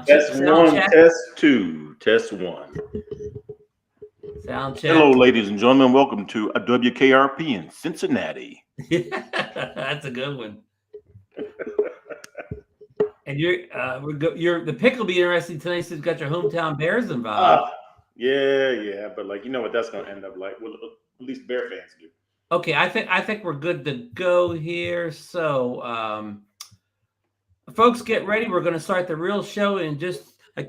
Test Sound one, check. test two, test one. Sound check. Hello, ladies and gentlemen. Welcome to a WKRP in Cincinnati. That's a good one. And the pick will be interesting tonight since you've got your hometown Bears involved. Yeah. But like, you know what that's gonna end up like? Well, at least Bear fans do. Okay, I think we're good to go here. So, folks, get ready. We're going to start the real show in just a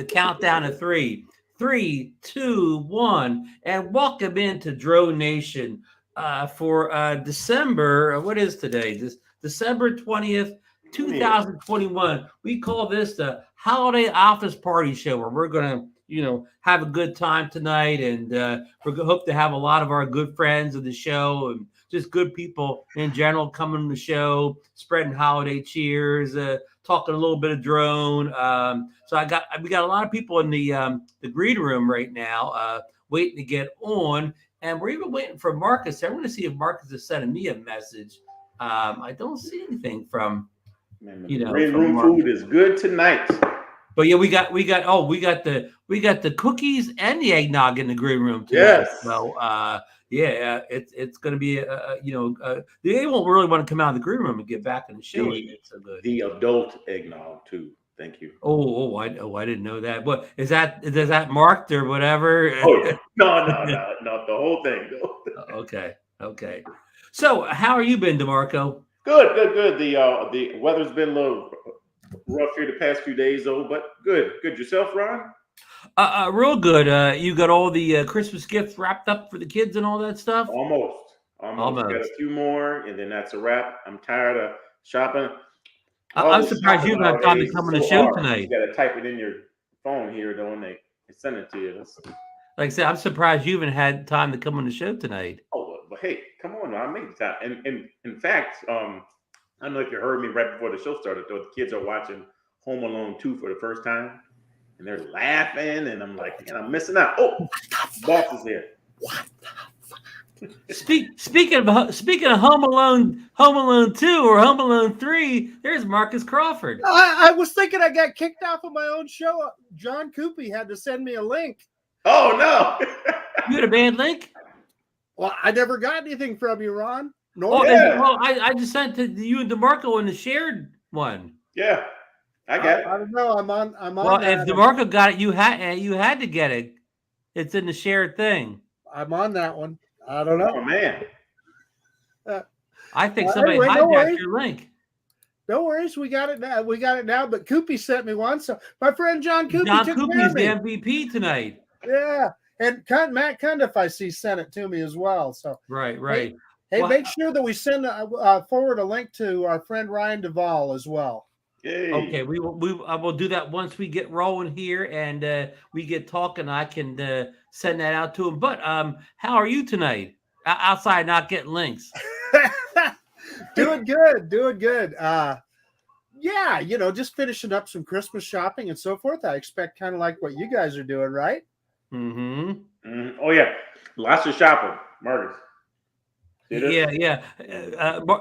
countdown of 3, 3, 2, 1, and welcome into DroneNation for December. What is today? December 20th, 2021. We call this the Holiday Office Party Show, where we're going to have a good time tonight, and we hope to have a lot of our good friends of the show and just good people in general coming to the show, spreading holiday cheers, talking a little bit of drone. So we got a lot of people in the green room right now, waiting to get on, and we're even waiting for Marcus. I'm going to see if Marcus is sending me a message. I don't see anything from green room food is good tonight. But yeah, we got the cookies and the eggnog in the green room tonight. Yes. So it's going to be they won't really want to come out of the green room and get back in the show. It's so good. The adult eggnog too. Thank you. I didn't know that. What is that? Is that marked or whatever? Oh yeah. No, not the whole thing though. Okay. So how are you been, DeMarco? Good. The weather's been a little rough here the past few days though, but good. Yourself, Ron? Real good. You got all the Christmas gifts wrapped up for the kids and all that stuff? Almost. Got a few more, and then that's a wrap. I'm tired of shopping. I'm surprised you have time to come on the show tonight. You got to type it in your phone here, don't they? Send it to you. Like I said, I'm surprised you even had time to come on the show tonight. Oh, but hey, come on, I made the time. And in fact, I don't know if you heard me right before the show started, though. The kids are watching Home Alone 2 for the first time, and they're laughing, and I'm like, man, I'm missing out. Oh, boss is here. What the fuck? Speaking of Home Alone 2 or Home Alone 3, there's Marcus Crawford. I was thinking I got kicked off of my own show. John Coopy had to send me a link. Oh, no. You had a bad link? Well, I never got anything from you, Ron. I just sent to you and DeMarco in the shared one. Yeah, I got it. I don't know. I'm on. Well, if DeMarco got it, you had to get it. It's in the shared thing. I'm on that one. I don't know. Oh man. I think somebody hijacked your link. No worries, we got it now. But Coopy sent me one. So my friend John Coopy Coopy's the MVP tonight. Yeah, and Matt Cundiff, I see, sent it to me as well. So right. Hey, make sure that we send forward a link to our friend Ryan Duvall as well. Yay. Okay, I will do that once we get rolling here and we get talking. I can send that out to him. But how are you tonight? Outside, not getting links. Doing good. Yeah, just finishing up some Christmas shopping and so forth. I expect kind of like what you guys are doing, right? Mm-hmm. Oh yeah, lots of shopping, Marcus. Yeah.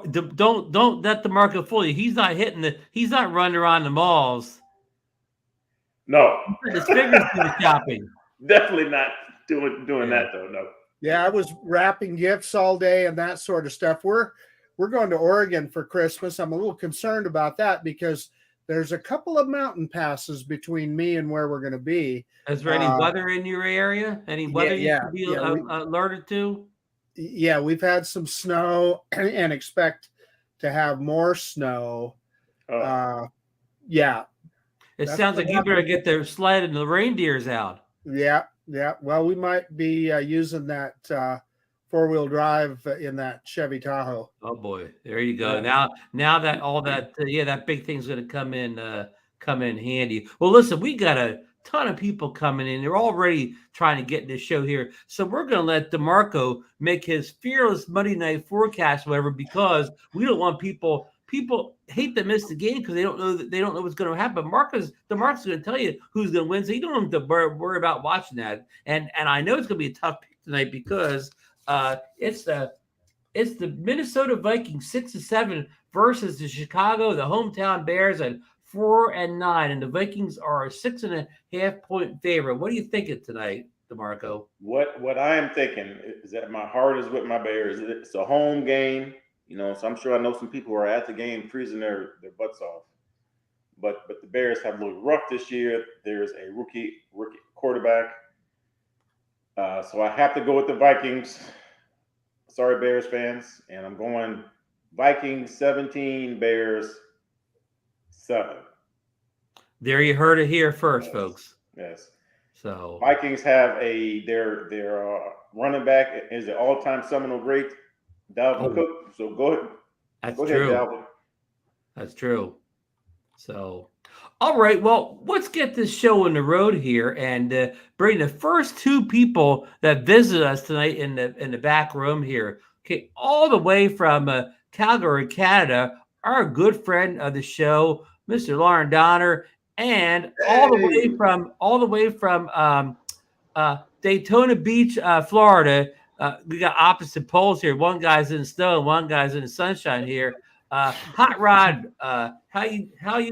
Don't let DeMarco fool you. He's not running around the malls. No. His fingers to the shopping. Definitely not doing that though. No. Yeah, I was wrapping gifts all day and that sort of stuff. We're going to Oregon for Christmas. I'm a little concerned about that because there's a couple of mountain passes between me and where we're going to be. Is there any weather in your area? Any weather you should be alerted to? Yeah, we've had some snow and expect to have more snow. Yeah. It sounds like you better get the sled and the reindeers out. Yeah. Well, we might be using that four-wheel drive in that Chevy Tahoe. Oh boy, there you go. Yeah. Now that all that that big thing's going to come in handy. Well, listen, we got a ton of people coming in. They're already trying to get in the show here. So we're going to let DeMarco make his fearless Monday night forecast, whatever, because we don't want people hate to miss the game because they don't know what's going to happen. DeMarco's going to tell you who's going to win. So you don't have to worry about watching that. And I know it's going to be a tough pick tonight because it's the Minnesota Vikings 6-7 versus the hometown Bears at 4-9, and the Vikings are a 6.5-point favorite. What are you thinking tonight, DeMarco? What I am thinking is that my heart is with my Bears. It's a home game, so I'm sure I know some people who are at the game freezing their butts off. But the Bears have looked rough this year. There's a rookie quarterback. So I have to go with the Vikings. Sorry, Bears fans. And I'm going Vikings 17, Bears 7. There you heard it here first, folks. Yes. So Vikings have their running back is the all-time Seminole great, Dalvin Cook. So go ahead. That's go true. ahead, Dalvin. That's true. So, all right. Well, let's get this show on the road here and bring the first two people that visit us tonight in the back room here. Okay, all the way from Calgary, Canada, our good friend of the show, Mr. Lauren Donner, and all the way from Daytona Beach, Florida. We got opposite poles here. One guy's in the snow, one guy's in the sunshine here. Hot Rod, how you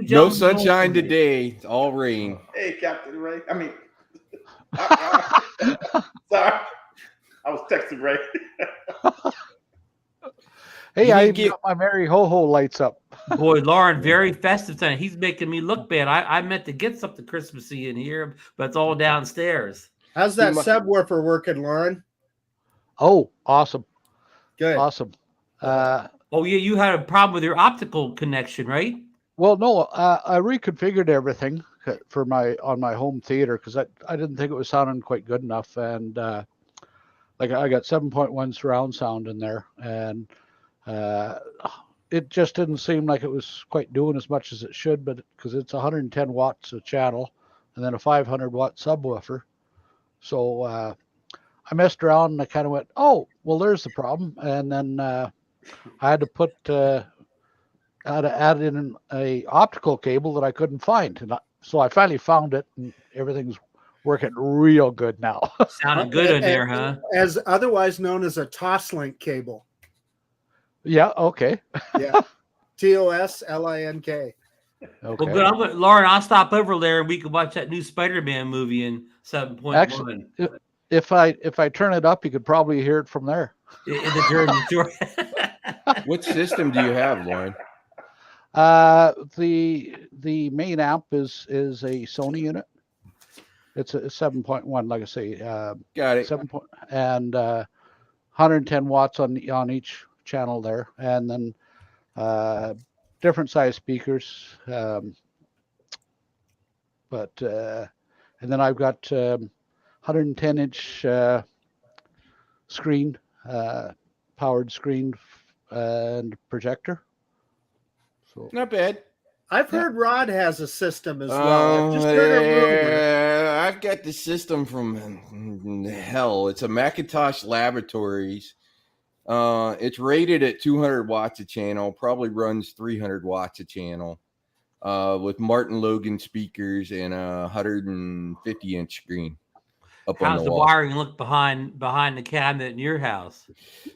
no sunshine today. It's all rain. Hey, Captain Ray. I mean, sorry, I was texting Ray. Hey, I even got my Merry Ho Ho lights up. Boy, Lauren, very festive tonight. He's making me look bad. I meant to get something Christmassy in here, but it's all downstairs. How's that subwoofer working, Lauren? Oh, awesome. Good. Awesome. Oh, yeah, you had a problem with your optical connection, right? Well, no, I reconfigured everything for on my home theater because I didn't think it was sounding quite good enough. And like I got 7.1 surround sound in there, and it just didn't seem like it was quite doing as much as it should, but because it's 110 watts a channel and then a 500 watt subwoofer. So I messed around and I kind of went, oh, well, there's the problem. And then I had to add in a optical cable that I couldn't find. And so I finally found it, and everything's working real good now. Sounded good in there, huh? As otherwise known as a Toslink cable. Yeah, okay. Yeah. Toslink. Okay. Well, good. Lauren, I'll stop over there and we can watch that new Spider-Man movie in 7.1. Actually, if I turn it up, you could probably hear it from there. In the journey. What system do you have, Lauren? The main amp is a Sony unit. It's a 7.1, like I say. Got it. 7. And 110 watts on each channel there, and then different size speakers. And then I've got 110-inch screen, powered screen and projector. So not bad. I've heard Rod has a system as well. I've just heard a rumor. I've got the system from hell. It's a Macintosh Laboratories. It's rated at 200 watts a channel, probably runs 300 watts a channel, with Martin Logan speakers and a 150-inch screen up on How's the wall. wiring look behind the cabinet in your house?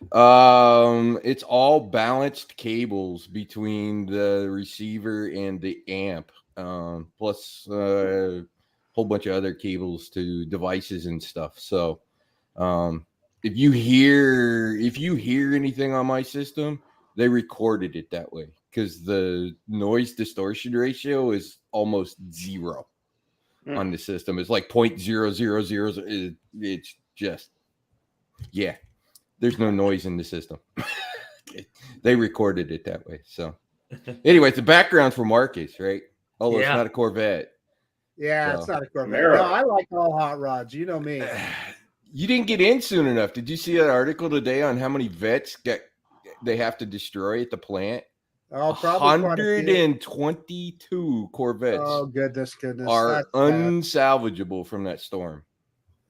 It's all balanced cables between the receiver and the amp, plus a whole bunch of other cables to devices and stuff. So, if you hear anything on my system, they recorded it that way because the noise distortion ratio is almost 0 on the system. It's like 0.0000. It's just, yeah, there's no noise in the system. They recorded it that way. So anyway, the background for Marcus, right? Oh, yeah. It's not a Corvette. Yeah, so. It's not a Corvette. No, I like all hot rods. You know me. You didn't get in soon enough. Did you see that article today on how many vets they have to destroy at the plant? Oh, probably 122 Corvettes. Oh, goodness. Are unsalvageable from that storm.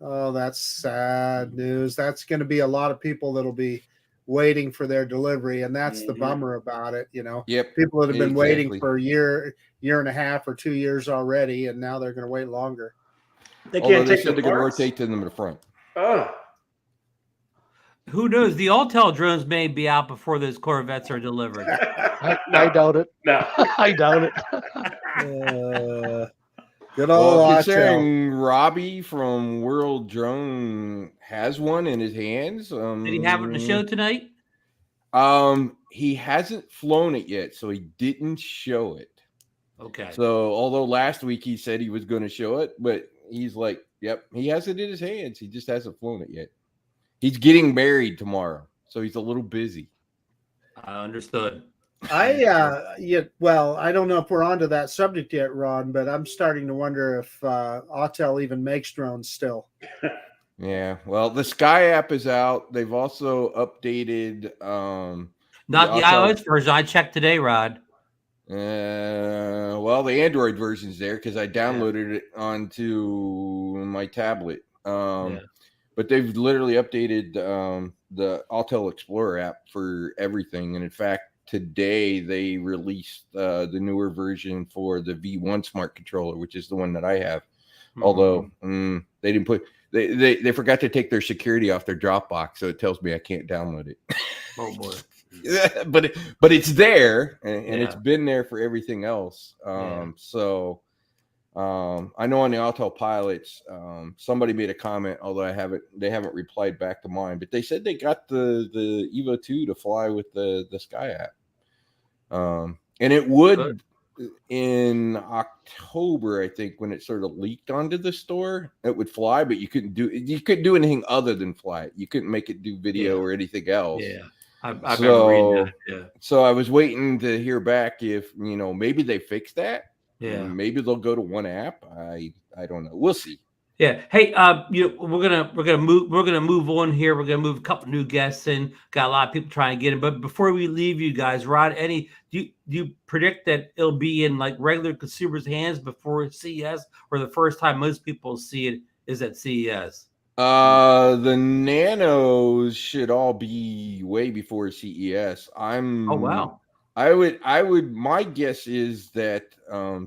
Oh, that's sad news. That's going to be a lot of people that'll be waiting for their delivery, and that's the bummer about it. You know, people that have been waiting for a year and a half or 2 years already, and now they're going to wait longer. They can't take them. They can rotate to them in the front. Oh. Who knows? The Autel drones may be out before those Corvettes are delivered. I doubt it. No. I doubt it. Good old Well, Autel. considering Robbie from World Drone has one in his hands. Did he have it in the show tonight? He hasn't flown it yet, so he didn't show it. Okay. So, although last week he said he was going to show it, but he's like, "Yep, he has it in his hands. He just hasn't flown it yet. He's getting married tomorrow, so he's a little busy." I understood. Well, I don't know if we're onto that subject yet, Ron, but I'm starting to wonder if Autel even makes drones still. Yeah, well, the Sky app is out. They've also updated. Not the iOS version. I checked today, Rod. Well, the Android version's there because I downloaded it onto my tablet. But they've literally updated the Autel Explorer app for everything. And in fact, today they released the newer version for the V1 Smart Controller, which is the one that I have. Mm-hmm. Although they didn't put they forgot to take their security off their Dropbox, so it tells me I can't download it. Oh boy. but it's there and it's been there for everything else. So I know on the Autel pilots, somebody made a comment, although they haven't replied back to mine, but they said they got the Evo 2 to fly with the Sky app. And it would in October, I think, when it sort of leaked onto the store, it would fly, but you couldn't do anything other than fly it. You couldn't make it do video or anything else. Yeah. I've been reading that. Yeah. So I was waiting to hear back if maybe they fixed that. Yeah. Maybe they'll go to one app. I don't know. We'll see. Yeah. Hey, we're gonna move on here. We're gonna move a couple new guests in. Got a lot of people trying to get in. But before we leave you guys, Rod, do you predict that it'll be in like regular consumers' hands before CES, or the first time most people see it is at CES? The Nanos should all be way before CES. Oh wow. I would my guess is that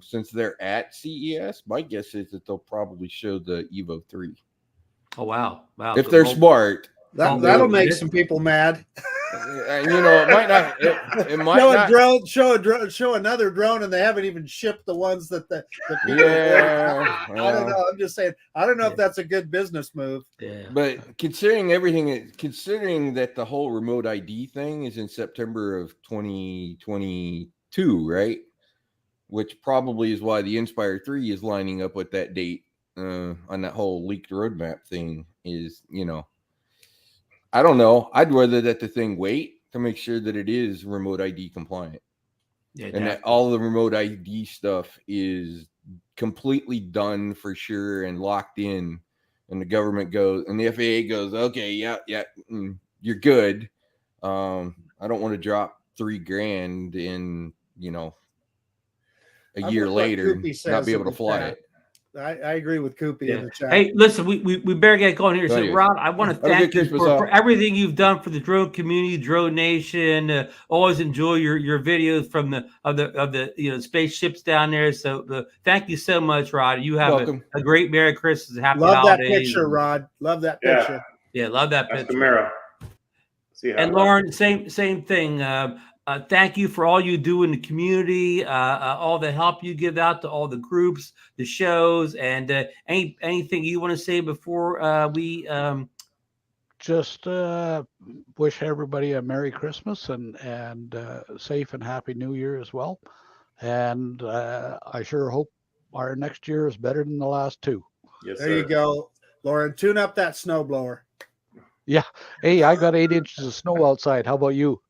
since they're at CES, my guess is that they'll probably show the Evo 3. Oh wow. If they're smart. That'll make some people mad. It might not. It might show another drone, and they haven't even shipped the ones that the people. Yeah, I don't know. I'm just saying. I don't know if that's a good business move. Yeah. But considering that the whole remote ID thing is in September of 2022, right? Which probably is why the Inspire 3 is lining up with that date on that whole leaked roadmap thing. I don't know. I'd rather that the thing wait to make sure that it is remote ID compliant. Yeah, and that all the remote ID stuff is completely done for sure and locked in. And the government goes, and the FAA goes, okay, yeah, you're good. I don't want to drop $3,000 in, a year later, not be able to fly it. I agree with Koopy in the chat. Hey, listen, we better get going here. So, Rob, I want to thank you for everything you've done for the drone community, DroneNation. Always enjoy your videos from the spaceships down there. So, thank you so much, Rod. You have a great Merry Christmas, Happy Holidays. Love that picture, Rod. Love that picture. Yeah, love that That's picture. Camaro. And Lauren, same thing. Thank you for all you do in the community, all the help you give out to all the groups, the shows, and anything you want to say before we just wish everybody a Merry Christmas and safe and Happy New Year as well. And I sure hope our next year is better than the last two. Yes, there you go, Lauren. Tune up that snowblower. Yeah. Hey, I got 8 inches of snow outside. How about you?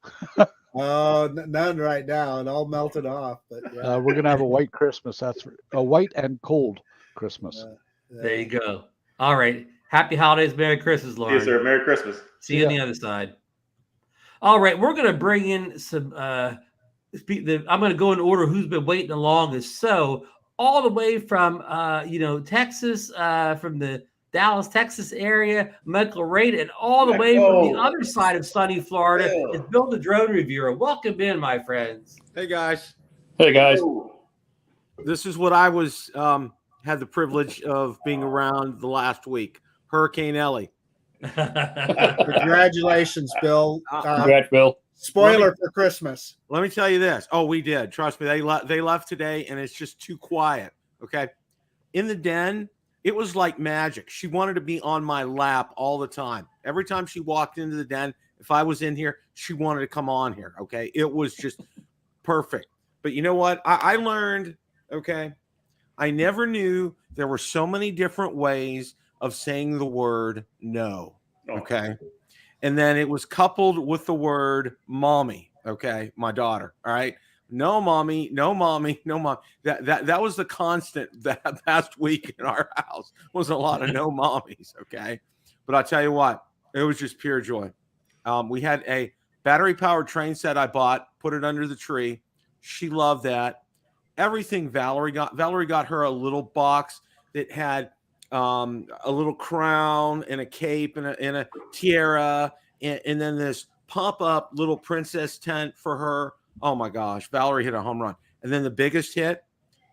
Oh, none right now. It all melted off. But yeah. We're gonna have a white Christmas. That's a white and cold Christmas. There you go. All right. Happy holidays, Merry Christmas, Lauren. Yes, sir. Merry Christmas. See you on the other side. All right, we're gonna bring in some. I'm gonna go in order who's been waiting the longest. So all the way from Texas, from the Dallas, Texas area, Michael Raid, and all the way from the other side of sunny Florida is Bill the Drone Reviewer. Welcome in, my friends. Hey, guys. Hey, guys. This is what I had the privilege of being around the last week. Hurricane Ellie. Congratulations, Bill. Congrats, Bill. Spoiler for Christmas. Let me tell you this. Oh, we did. Trust me. They left today, and it's just too quiet. Okay. In the den, it was like magic. She wanted to be on my lap all the time. Every time she walked into the den, if I was in here, she wanted to come on here. Okay. It was just perfect. But you know what? I learned, okay, I never knew there were so many different ways of saying the word no. Okay. And then it was coupled with the word mommy. Okay. My daughter. All right. No, mommy, no, mommy, no, mom. That was the constant that past week in our house was a lot of no mommies. Okay. But I'll tell you what, it was just pure joy. We had a battery powered train set I bought, put it under the tree. She loved that. Everything Valerie got her a little box that had a little crown and a cape and a tiara, and then this pop-up little princess tent for her. Oh my gosh, Valerie hit a home run. And then the biggest hit,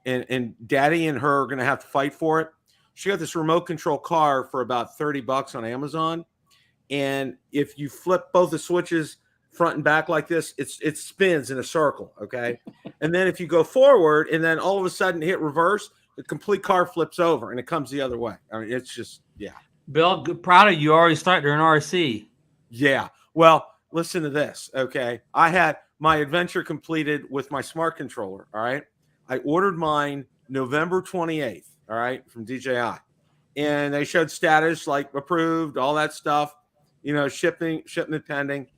and Daddy and her are going to have to fight for it. She got this remote control car for about $30 on Amazon. And if you flip both the switches front and back like this, it spins in a circle, okay? And then if you go forward and then all of a sudden hit reverse, the complete car flips over and it comes the other way. I mean, it's just, yeah. Bill, proud of you. Already starting an RC. Yeah. Well, listen to this, okay? I had my adventure completed with my smart controller, all right? I ordered mine November 28th, all right, from DJI. And they showed status like approved, all that stuff, you know, shipment pending.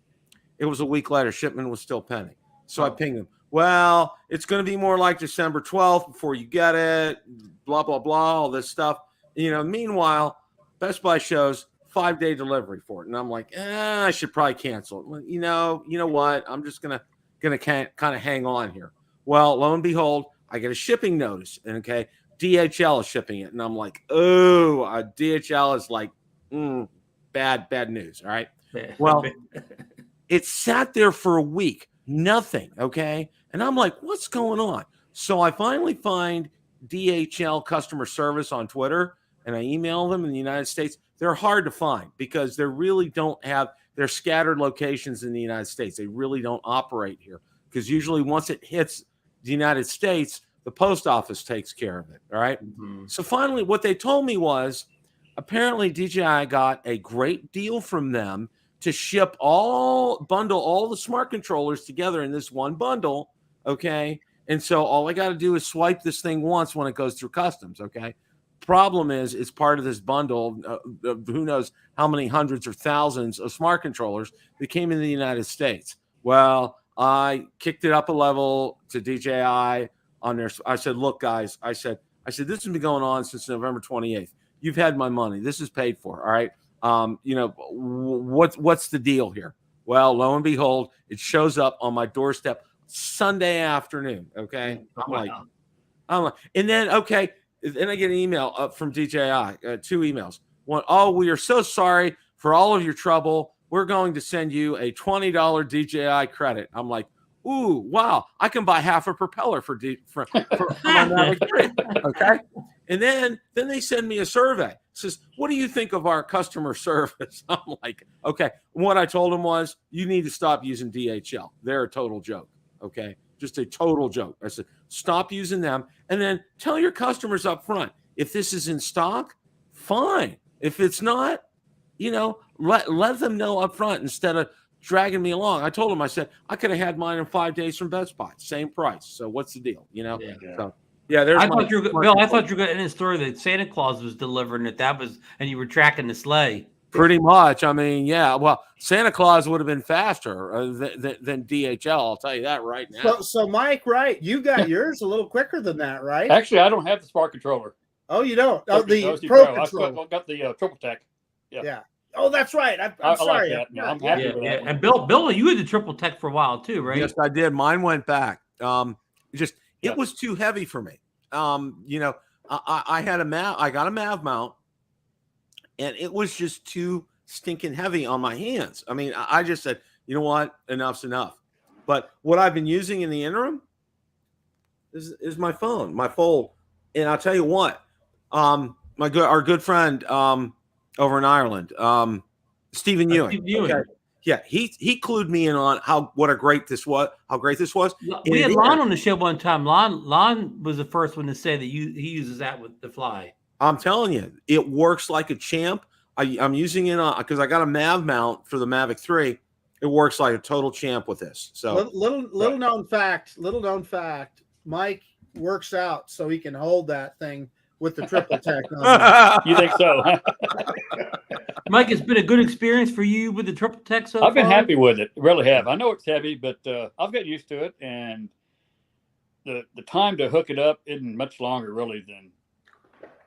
It was a week later, shipment was still pending. So I pinged them. Well, it's going to be more like December 12th before you get it, blah, blah, blah, all this stuff. You know, meanwhile, Best Buy shows 5-day delivery for it. And I'm like, I should probably cancel it. Well, you know what? I'm just going to kind of hang on here. Well, lo and behold, I get a shipping notice. And okay, DHL is shipping it. And I'm like, oh, DHL is like, bad news. All right. Well, it sat there for a week, nothing. Okay. And I'm like, what's going on? So I finally find DHL customer service on Twitter and I email them in the United States. They're hard to find because they really don't have, they're scattered locations in the United States. They really don't operate here because usually once it hits the United States, the post office takes care of it. All right. Mm-hmm. So finally, what they told me was apparently DJI got a great deal from them to bundle all the smart controllers together in this one bundle. Okay. And so all I got to do is swipe this thing once when it goes through customs. Okay. Problem is, it's part of this bundle of who knows how many hundreds or thousands of smart controllers that came in the United States. Well, I kicked it up a level to DJI on there. I said, look, guys, I said, this has been going on since November 28th. You've had my money. This is paid for. All right. You know, what's the deal here? Well, lo and behold, it shows up on my doorstep Sunday afternoon. Okay. I'm like, and then, okay. Then I get an email from DJI, 2 emails. One, we are so sorry for all of your trouble. We're going to send you a $20 DJI credit. I'm like, ooh, wow. I can buy half a propeller for my Mavic 3. Okay. And then they send me a survey. It says, what do you think of our customer service? I'm like, okay. And what I told them was, you need to stop using DHL. They're a total joke. Okay. Just a total joke. I said, stop using them. And then tell your customers up front, if this is in stock, fine. If it's not, you know, let them know up front instead of dragging me along. I told them, I said, I could have had mine in 5 days from Best Buy. Same price. So what's the deal? You know? Yeah. So, yeah, there's Bill, I thought you were going to end the story that Santa Claus was delivering it. And you were tracking the sleigh. Pretty much. I mean, yeah. Well, Santa Claus would have been faster than DHL. I'll tell you that right now. So Mike, right? You got yours a little quicker than that, right? Actually, I don't have the smart controller. Oh, you don't? Oh, the Pro Control. I've got the Triple Tech. Yeah. Oh, that's right. I'm sorry. Like that. No, I'm happy with that. And Bill, you had the Triple Tech for a while too, right? Yes, I did. Mine went back. It was too heavy for me. You know, I had I got a Mav mount. And it was just too stinking heavy on my hands. I mean, I just said, you know what? Enough's enough. But what I've been using in the interim is my phone, my Fold. And I'll tell you what, our good friend over in Ireland, Stephen Ewing. Steve Ewing. Okay. Yeah, he clued me in on how great this was. We had Lon on the show one time. Lon was the first one to say that he uses that with the Fly. I'm telling you, it works like a champ. I'm using it because I got a Mav mount for the Mavic 3. It works like a total champ with this. So little known fact, Mike works out so he can hold that thing with the triple tech on. You think so? Mike, it's been a good experience for you with the triple tech so far? I've been happy with it. Really have. I know it's heavy, but I've got used to it, and the time to hook it up isn't much longer really than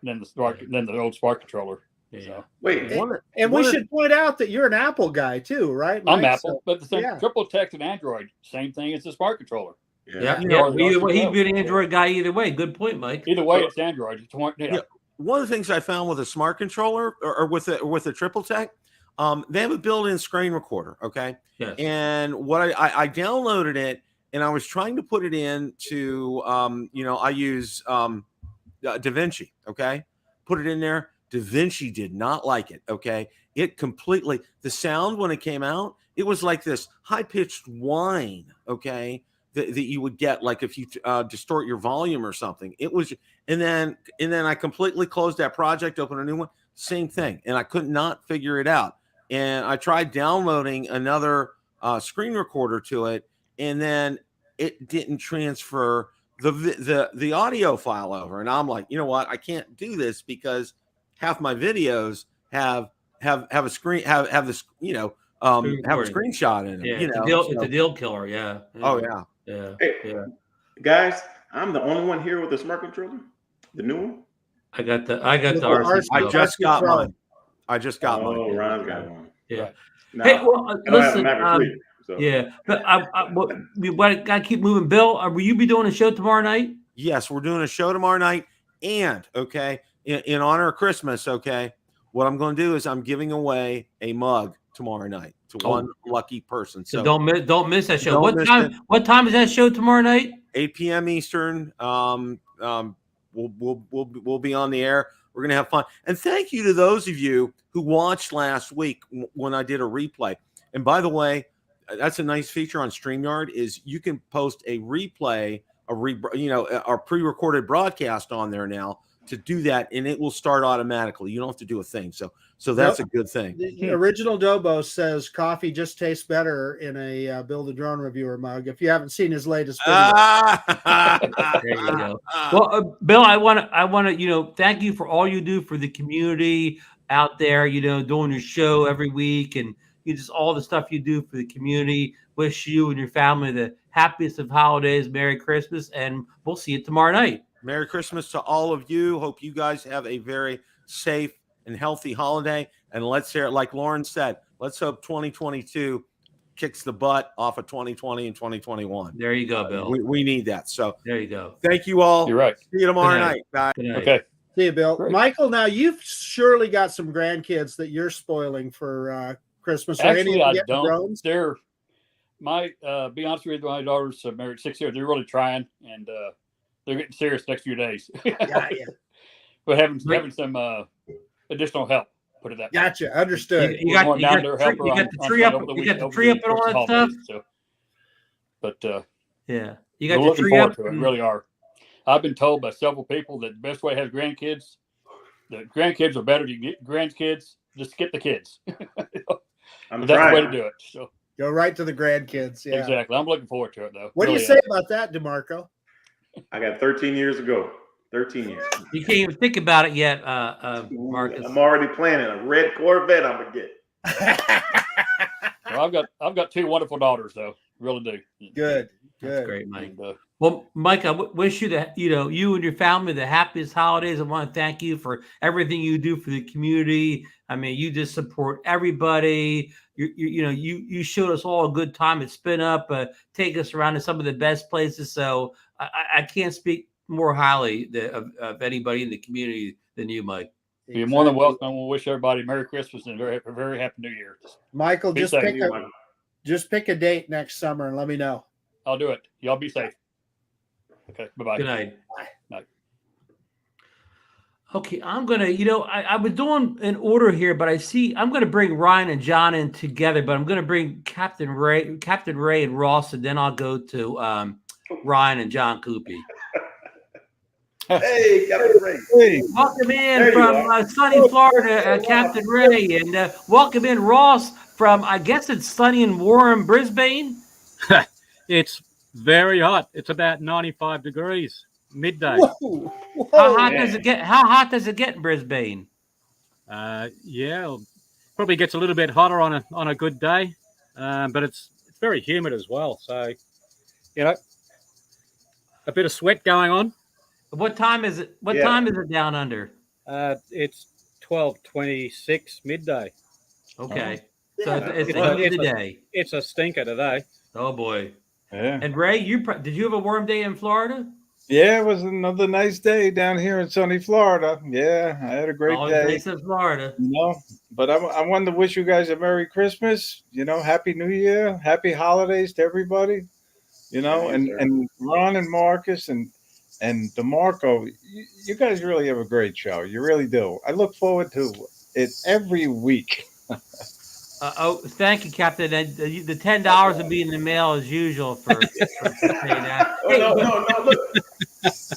the old Spark controller. Yeah. So. Wait, And we should point out that you're an Apple guy too, right? I'm Mike? Apple, but the same triple tech and Android, same thing as the Spark controller. Yeah. You know, He'd be an Android guy either way. Good point, Mike. Either way, it's Android. It's one, yeah. One of the things I found with a smart controller or with a triple tech, they have a built-in screen recorder. Okay. Yes. And what I downloaded it and I was trying to put it into, I use DaVinci. Okay. Put it in there. DaVinci did not like it. Okay. It completely, the sound when it came out, it was like this high-pitched whine. Okay. That you would get like if you distort your volume or something. It was, and then I completely closed that project, opened a new one, same thing, and I could not figure it out. And I tried downloading another screen recorder to it, and then it didn't transfer the audio file over. And I'm like, you know what? I can't do this because half my videos have a screen have this have a screenshot in them. Yeah, it's a deal killer. Yeah. Oh yeah. Yeah. Hey, yeah. Guys, I'm the only one here with a smart controller. The new one. I got the RC. I just got mine. Mine. Oh, Ron's got one. Yeah. No, Hey, well, I don't have a listen. Mavic 3, so. Yeah, but we got to keep moving. Bill, will you be doing a show tomorrow night? Yes, we're doing a show tomorrow night, and in honor of Christmas. Okay, what I'm going to do is I'm giving away a mug tomorrow night to one lucky person. So don't miss that show. What time is that show tomorrow night? 8 p.m. Eastern. We'll be on the air. We're gonna have fun. And thank you to those of you who watched last week when I did a replay. And by the way, that's a nice feature on StreamYard is you can post a replay, a pre-recorded broadcast on there now to do that, and it will start automatically. You don't have to do a thing. So that's a good thing. The original Dobo says coffee just tastes better in a Build a Drone Reviewer mug. If you haven't seen his latest video, there you go. Well, Bill, I want to, thank you for all you do for the community out there. Doing your show every week and just all the stuff you do for the community. Wish you and your family the happiest of holidays. Merry Christmas, and we'll see you tomorrow night. Merry Christmas to all of you. Hope you guys have a very safe and healthy holiday. And let's hear it, like Lauren said, let's hope 2022 kicks the butt off of 2020 and 2021. There you go, Bill. We need that. So there you go. Thank you all. You're right. See you tomorrow night, guys. Okay. See you, Bill. Great. Michael, now you've surely got some grandkids that you're spoiling for Christmas. Actually, I don't. don't. They're be honest with you, my daughter's married 6 years. They're really trying, and they're getting serious next few days. Yeah. But having some additional help. Put it that way. Gotcha. Understood. You got the tree up. You got the tree up and all that stuff. So, but yeah, you got we're the tree up. To it, really are. I've been told by several people that the best way to have grandkids, the grandkids are better to get grandkids. Just get the kids. I'm that's the way trying. to do it. So go right to the grandkids. Yeah. Exactly. I'm looking forward to it, though. What do you say about that, DeMarco? I got 13 years ago. 13 years. You can't even think about it yet, Marcus. I'm already planning a red Corvette. I'm gonna get. Well, I've got two wonderful daughters, though. Really do. Good. That's great, Mike. Well, Mike, I wish you you and your family the happiest holidays. I want to thank you for everything you do for the community. I mean, you just support everybody. You showed us all a good time at Spin Up. Take us around to some of the best places. So I can't speak more highly of anybody in the community than you, Mike. You're more than welcome. I want to wish everybody Merry Christmas and a very happy New Year. Michael, just pick a date next summer and let me know. I'll do it. Y'all be safe. Okay. Bye-bye. Good night. Night. Okay, I'm gonna. I was doing an order here, but I see I'm gonna bring Ryan and John in together. But I'm gonna bring Captain Ray, and Ross, and then I'll go to Ryan and John Coopy. Hey, Captain Ray. Hey, Welcome in There you from are. sunny Florida, Captain Ray, and welcome in Ross from, I guess it's sunny and warm Brisbane. It's very hot. It's about 95 degrees midday. Whoa, How whoa. hot does it get? How hot does it get in Brisbane? Yeah, probably gets a little bit hotter on a good day, but it's very humid as well. So, a bit of sweat going on. What time is it? What Yeah. time is it down under? It's 12:26 midday. Okay, Yeah, so that's it's the right. heat of the day. It's a stinker today. Oh boy! yeah. And Ray, did you have a warm day in Florida? Yeah, it was another nice day down here in sunny Florida. Yeah, I had a great Always day. nice in Florida. But I wanted to wish you guys a Merry Christmas, Happy New Year, Happy Holidays to everybody, Yes, and sir. Ron and Marcus and DeMarco, you guys really have a great show. You really do. I look forward to it every week. Thank you, Captain. The $10 will be in the mail as usual for saying that. Oh, no, look.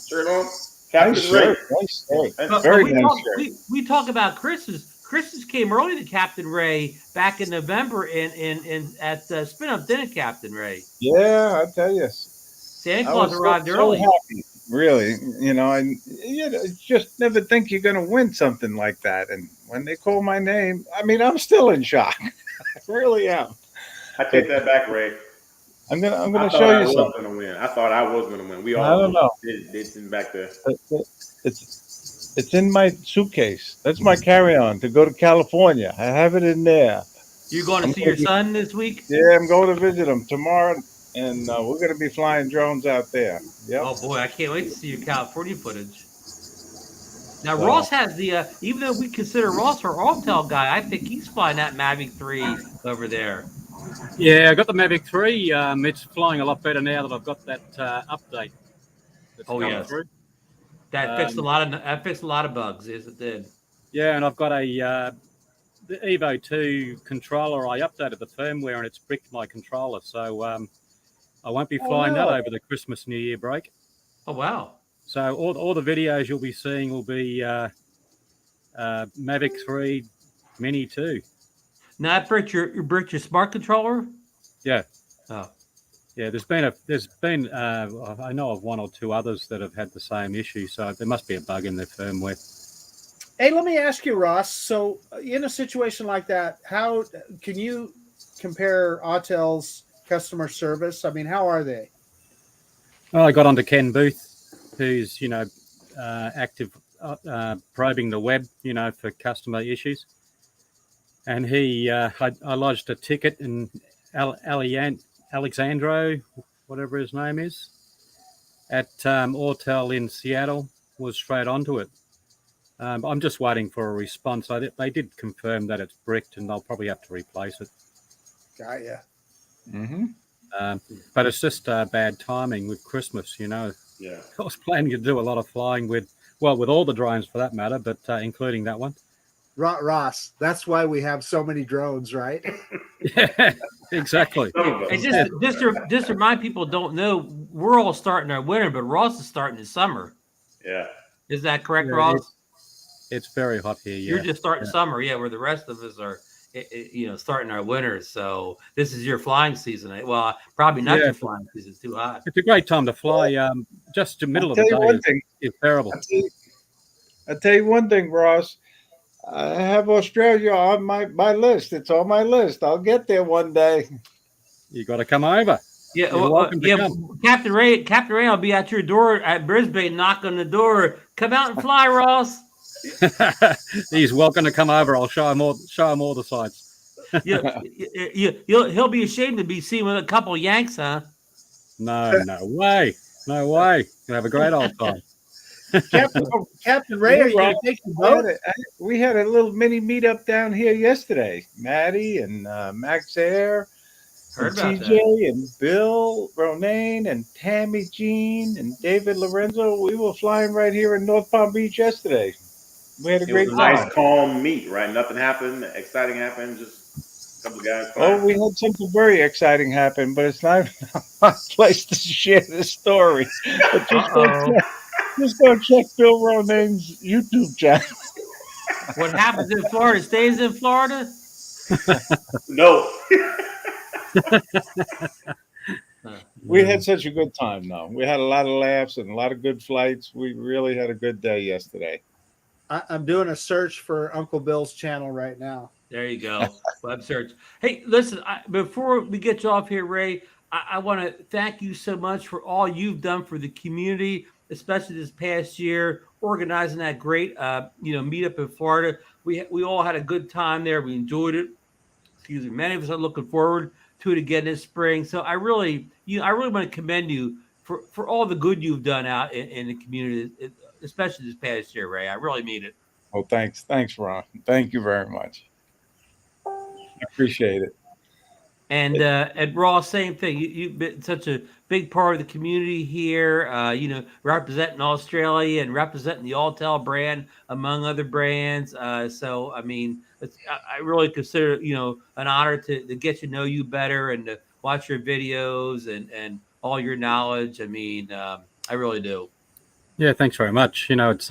Shirt on. Captain Nice Ray. shirt. Nice shirt. That's Very we nice talk, shirt. we talk about Christmas. Christmas came early to Captain Ray back in November at Spin Up Dinner, Captain Ray. Yeah, I tell you. Santa I Claus was arrived so early. happy, really. And just never think you're going to win something like that. And when they call my name, I'm still in shock. I really am. I take that back, Ray. I'm gonna I thought show I you was something. going to win. I thought I was going to win. We I all don't know. did back there. It's in my suitcase. That's my carry-on to go to California. I have it in there. You going to see your son this week? Yeah, I'm going to visit him tomorrow, and we're going to be flying drones out there. Yep. Oh boy, I can't wait to see your California footage. Now Ross has the even though we consider Ross our Autel guy, I think he's flying that Mavic 3 over there. Yeah, I got the Mavic 3. It's flying a lot better now that I've got that update. Oh yeah, that fixed a lot of bugs. Yes, it did. Yeah, and I've got the Evo 2 controller. I updated the firmware and it's bricked my controller, so I won't be flying that over the Christmas New Year break. Oh wow! So all the videos you'll be seeing will be Mavic 3 Mini 2. Now that bricked your smart controller. Yeah. Oh. Yeah, there's been I know of one or two others that have had the same issue, so there must be a bug in their firmware. Hey, let me ask you, Ross. So, in a situation like that, how can you compare Autel's customer service? I mean, how are they? Well, I got onto Ken Booth, who's active probing the web, for customer issues, and I lodged a ticket, and Alexandro, whatever his name is, at Autel in Seattle, was straight onto it. I'm just waiting for a response. They did confirm that it's bricked, and they'll probably have to replace it. Got ya. Mm-hmm. But it's just bad timing with Christmas, Yeah. I was planning to do a lot of flying with all the drones for that matter, but including that one. Ross, that's why we have so many drones, right? Yeah, exactly. And just to remind people don't know, we're all starting our winter, but Ross is starting his summer. Yeah. Is that correct, Yeah, Ross? It's very hot here. Yeah. You're just starting summer, where the rest of us are, starting our winters. So this is your flying season. Well, probably not your flying season. It's too hot. It's a great time to fly. Just the middle of the day is terrible. I'll tell you one thing, Ross. I have Australia on my list. It's on my list. I'll get there one day. You got to come over. Yeah, come. Captain Ray will be at your door at Brisbane, knock on the door. Come out and fly, Ross. He's welcome to come over. I'll show him all the sites. He'll be ashamed to be seen with a couple Yanks, huh? No way. You'll have a great old time. Captain Ray, are you going to take the boat? We had a little mini meetup down here yesterday. Maddie and Max Air, and TJ and Bill Ronayne and Tammy Jean and David Lorenzo. We were flying right here in North Palm Beach yesterday. We had a It great was a time. nice, calm meet, right? Nothing happened, exciting happened. Just a couple of guys. Oh, we had something very exciting happen, but it's not my place to share this story. But just go check Bill Ronane's YouTube channel. What happens in Florida stays in Florida. No. We had such a good time, though. We had a lot of laughs and a lot of good flights. We really had a good day yesterday. I'm doing a search for Uncle Bill's channel right now. There you go. Web search. Hey, listen, before we get you off here, Ray, I want to thank you so much for all you've done for the community, especially this past year, organizing that great, meetup in Florida. We all had a good time there. We enjoyed it. Excuse me. Many of us are looking forward to it again this spring. So I really want to commend you for all the good you've done out in the community, especially this past year, Ray. I really mean it. Oh, thanks, Ron. Thank you very much. I appreciate it. And Ross, same thing. You've been such a big part of the community here. Representing Australia and representing the Autel brand among other brands. So I mean, I really consider an honor to get to know you better and to watch your videos and all your knowledge. I mean, I really do. Yeah, thanks very much. It's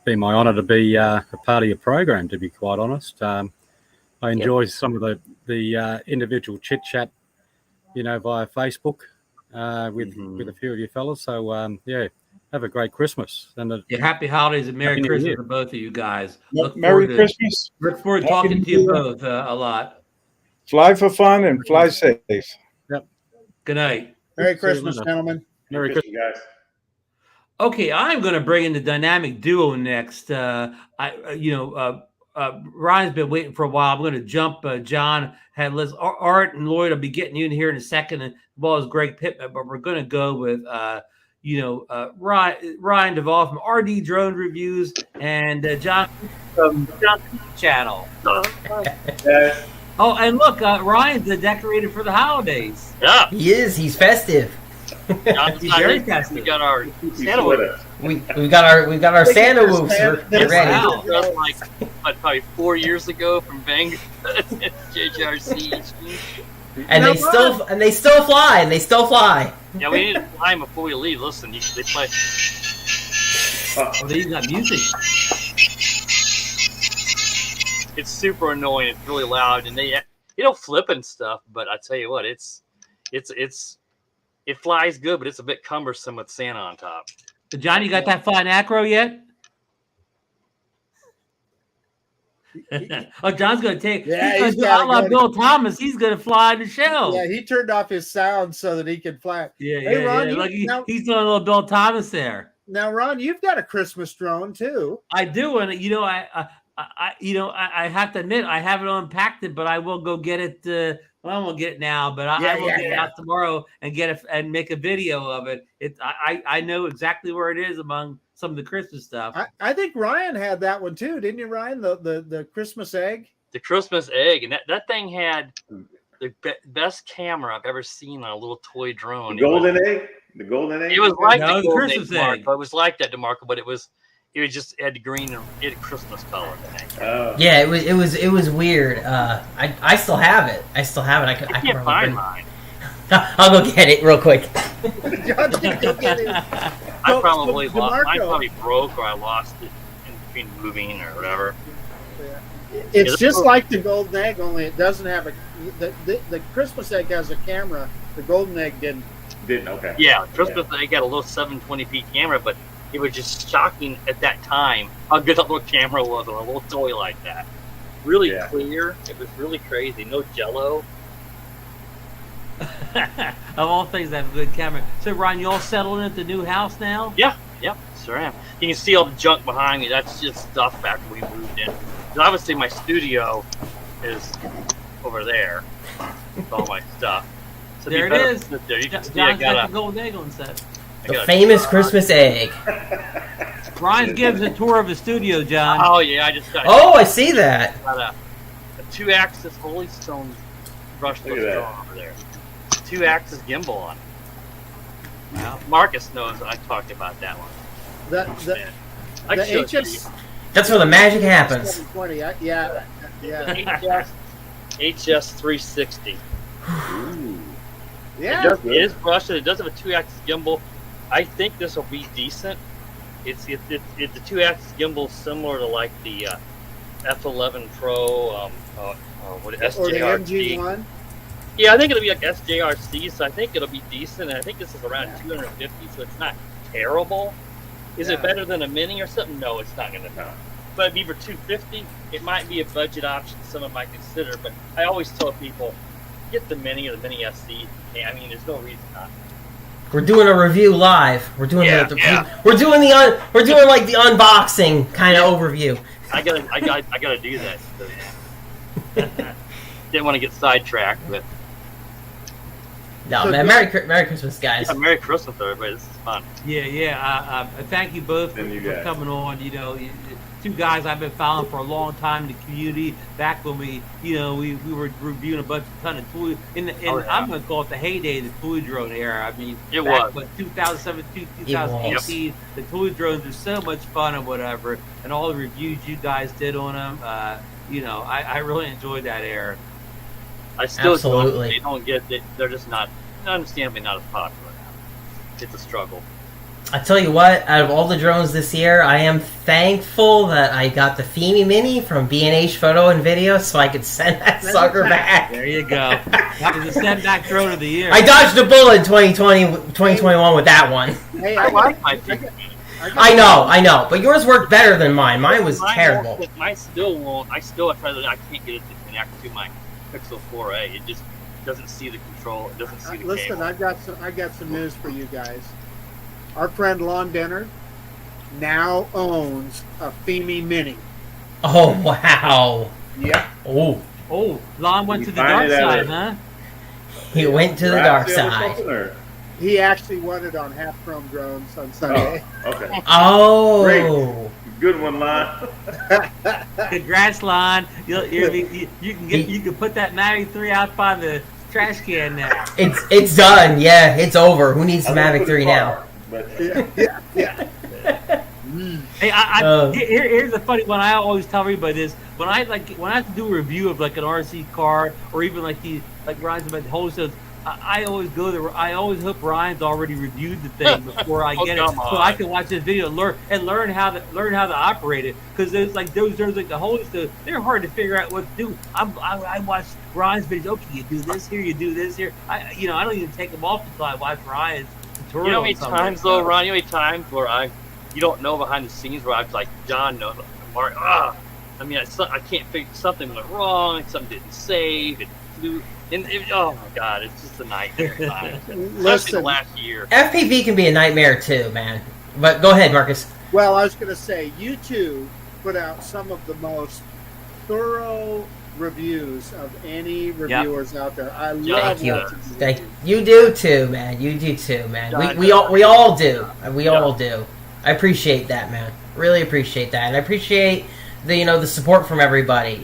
been my honor to be a part of your program, to be quite honest. I enjoy some of the individual chit chat, via Facebook with a few of you fellas. So have a great Christmas and happy holidays and Merry Christmas to both of you guys. Merry Christmas. Look forward to talking to you both a lot. Fly for fun and fly safe. Yep. Good night. Merry Christmas, gentlemen. Merry Christmas, guys. Okay, I'm going to bring in the dynamic duo next. Ryan's been waiting for a while. I'm going to jump. John had Liz, Art, and Lloyd. I'll be getting you in here in a second, as well as Greg Pittman. But we're going to go with Ryan Duvall from RD Drone Reviews and John from John's channel. Oh, and look, Ryan's decorated for the holidays. Yeah, he is. He's festive. He's very festive. We got our Santa wolves. We've got our Santa wolves. Get ready. Wow. Like probably 4 years ago from Bangor JJRC. And they still fly. Yeah, we need to fly them before we leave. Listen, they play. They got music. It's super annoying. It's really loud, and they flip and stuff. But I tell you what, it flies good, but it's a bit cumbersome with Santa on top. Johnny, you got that flying acro yet? Oh, John's going to take. Yeah, he's going to Bill Thomas. He's going to fly the show. Yeah, he turned off his sound so that he could fly. Yeah, hey, Ron, he's doing a little Bill Thomas there. Now, Ron, you've got a Christmas drone too. I do, and I have to admit I haven't unpacked it, but I will go get it. I won't get it now, but I will get it out tomorrow and get it and make a video of it. I know exactly where it is among some of the Christmas stuff. I think Ryan had that one too, didn't you, Ryan? The Christmas egg. The Christmas egg, and that thing had the best camera I've ever seen on a little toy drone. The golden egg. It was like the Christmas egg. It was like that, DeMarco, but it had the green and it had Christmas color. Yeah, it was weird. I still have it. I can't find mine. I'll go get it real quick. I probably lost. Mine probably broke or I lost it in between moving or whatever. It's just like the golden egg, only it doesn't have the Christmas egg has a camera. The golden egg didn't. Okay. Yeah, Christmas egg got a little 720p camera, but it was just shocking at that time how good that little camera was on a little toy like that. Really clear. It was really crazy. No jello. Of all things, that have a good camera. So, Ron, you all settled in at the new house now? Yeah. Yep. Sure am. You can see all the junk behind me. That's just stuff after we moved in. Because obviously my studio is over there with all my stuff. So there it is. There. You can see John's got the golden egg on set. The famous Christmas egg. Ryan gives a tour of the studio, John. Oh, yeah. I just got I see that. Got a 2-axis Holy Stone brushless drone over there. 2-axis gimbal on it. Wow. Marcus knows I talked about that one. The That's where the magic happens. 720. Yeah. HS 360. Ooh. Yeah. It is brushed. It does have a 2-axis gimbal. I think this will be decent. It's the 2-axis gimbal, similar to like the F11 Pro, what Or the SJRC. MG1. Yeah, I think it'll be like SJRC, so I think it'll be decent. And I think this is around 250, so it's not terrible. Is it better than a Mini or something? No, it's not going to be. But if for 250, it might be a budget option someone might consider. But I always tell people, get the Mini or the Mini SC. I mean, there's no reason not. We're doing a review live. We're doing we're doing like the unboxing kind of overview. I gotta do that. Didn't want to get sidetracked, but no, man. Merry Christmas, guys. Yeah, Merry Christmas, everybody. This is fun. Yeah. Thank you both for coming on. You know, two guys I've been following for a long time in the community. Back when we were reviewing a ton of toys. I'm going to call it the heyday of the toy drone era. I mean, it was. 2017, 2018. The toy drones are so much fun and whatever. And all the reviews you guys did on them, I really enjoyed that era. I still Absolutely. They don't get it. They're just not, understandably, not as popular now. It's a struggle. I tell you what, out of all the drones this year, I am thankful that I got the Femi Mini from B&H Photo and Video so I could send that sucker back. There you go. That was the send back drone of the year. I dodged a bullet in 2021 with that one. Hey, I like my Femi Mini. I know, but yours worked better than mine. Mine was terrible. Mine still won't. I can't get it to connect to my Pixel 4a. It just doesn't see the control. It doesn't see the Listen, cable. I got some news for you guys. Our friend Lon Denner now owns a Femi Mini. Oh wow! Yep. Oh, Lon went to the dark side, huh? He went to the dark side. He actually won it on Half Chrome Drones on Sunday. Oh, okay. Oh, great. Good one, Lon. Congrats, Lon. You can put that Mavic 3 out by the trash can now. It's done. Yeah, it's over. Who needs the Mavic 3 now? Yeah. Hey, here's the funny one. I always tell everybody is when I have to do a review of like an RC car or even like Ryan's about the wholesale. I always go there. I always hope Ryan's already reviewed the thing before I get it, so I can watch this video and learn how to operate it. Because there's like there's like the wholesale. They're hard to figure out what to do. I watch Ryan's videos. Okay, you do this here, you do this here. I don't even take them off until I watch Ryan's tutorial. You know how many times though, Ron? You know how many times where you don't know behind the scenes where I'm like, John knows, Mark. I mean, I can't figure something went wrong, something didn't save, it flew. Oh my God, it's just a nightmare. Listen, last year. FPV can be a nightmare too, man. But go ahead, Marcus. Well, I was going to say, you two put out some of the most thorough reviews of any reviewers out there. I love Thank you. You do too, man. You do too, man. We all do. We all do. I appreciate that, man. Really appreciate that, and I appreciate the support from everybody.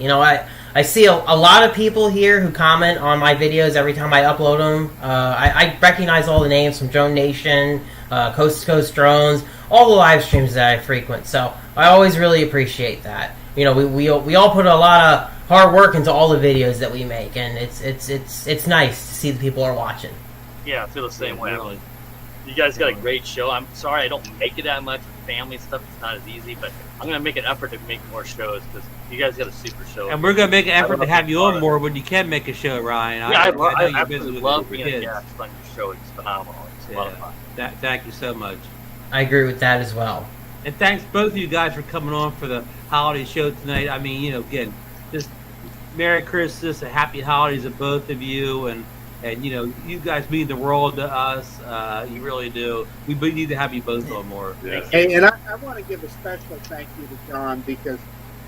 I see a lot of people here who comment on my videos every time I upload them. I recognize all the names from DroneNation, Coast to Coast Drones, all the live streams that I frequent. So I always really appreciate that. We all put a lot of hard work into all the videos that we make, and it's nice to see the people are watching. Yeah, I feel the same way. Really. You guys got a great show. I'm sorry I don't make it that much with family stuff. It's not as easy, but I'm going to make an effort to make more shows because you guys got a super show. And we're going to make an effort to have you on more when you can make a show, Ryan. Yeah, I absolutely love being a guest on your show. It's phenomenal. It's a lot of fun. Thank you so much. I agree with that as well. And thanks both of you guys for coming on for the holiday show tonight. I mean, again, just Merry Christmas and Happy Holidays to both of you. And you guys mean the world to us. You really do. We need to have you both on more. Yes. Hey, and I want to give a special thank you to John because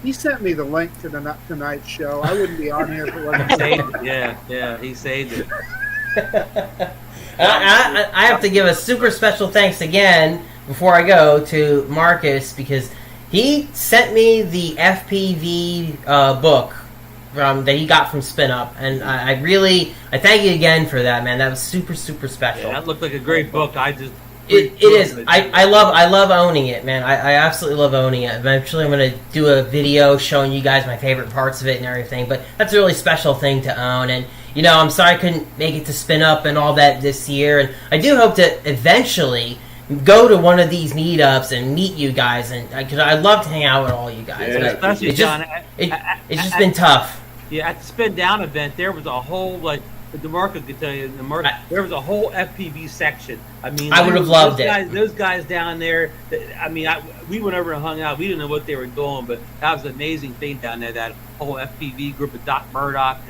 he sent me the link to tonight's show. I wouldn't be on here if it wasn't. Yeah, he saved it. I have to give a super special thanks again before I go to Marcus because he sent me the FPV book that he got from Spin Up, and I thank you again for that, man. That was super, super special. Yeah, that looked like a great book. I It is. I love owning it, man. I absolutely love owning it. Eventually, I'm gonna do a video showing you guys my favorite parts of it and everything. But that's a really special thing to own. And I'm sorry I couldn't make it to Spin Up and all that this year. And I do hope to eventually go to one of these meetups and meet you guys. And because I'd love to hang out with all you guys. Yeah, especially John. It's just been tough. Yeah, at the Spin Down event, there was a whole DeMarco could tell you. There was a whole FPV section. I mean, I would have loved it. Those guys down there. I mean, we went over and hung out. We didn't know what they were doing, but that was an amazing thing down there. That whole FPV group of Doc Murdoch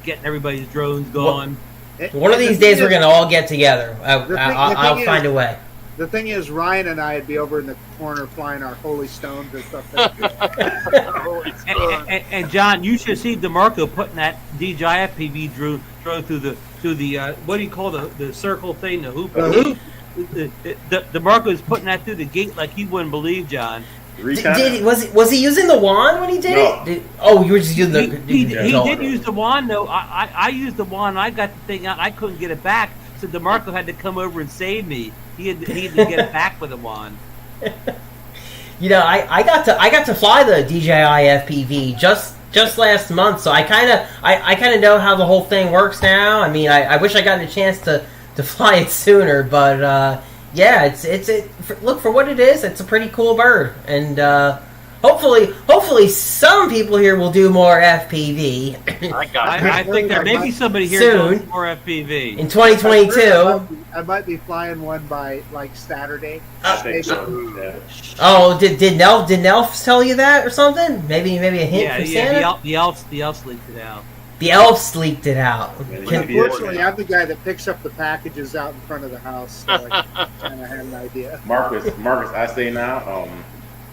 getting everybody's drones going. One of these days, we're gonna all get together. I'll find a way. The thing is, Ryan and I'd be over in the corner flying our holy stones or stuff. and John, you should see DeMarco putting that DJI FPV drone through the what do you call the circle thing, the hoop? DeMarco is putting that through the gate like you wouldn't believe, John. Was he using the wand when he did it? You were just using the. He did use the wand though. I used the wand. I got the thing out. I couldn't get it back, so DeMarco had to come over and save me. He had to get it back with a wand. I got to fly the DJI FPV just last month, so I kind of know how the whole thing works now. I mean, I wish I got a chance to fly it sooner, but look for what it is. It's a pretty cool bird, and hopefully some people here will do more FPV. I think there may be somebody here doing more FPV in 2022. I might be flying one by Saturday. I think so. Oh, did Nelf tell you that or something? Maybe a hint from Santa? The elves leaked it out. The elves leaked it out. Unfortunately, I'm the guy that picks up the packages out in front of the house, so I kind of have an idea. Marcus, I say now.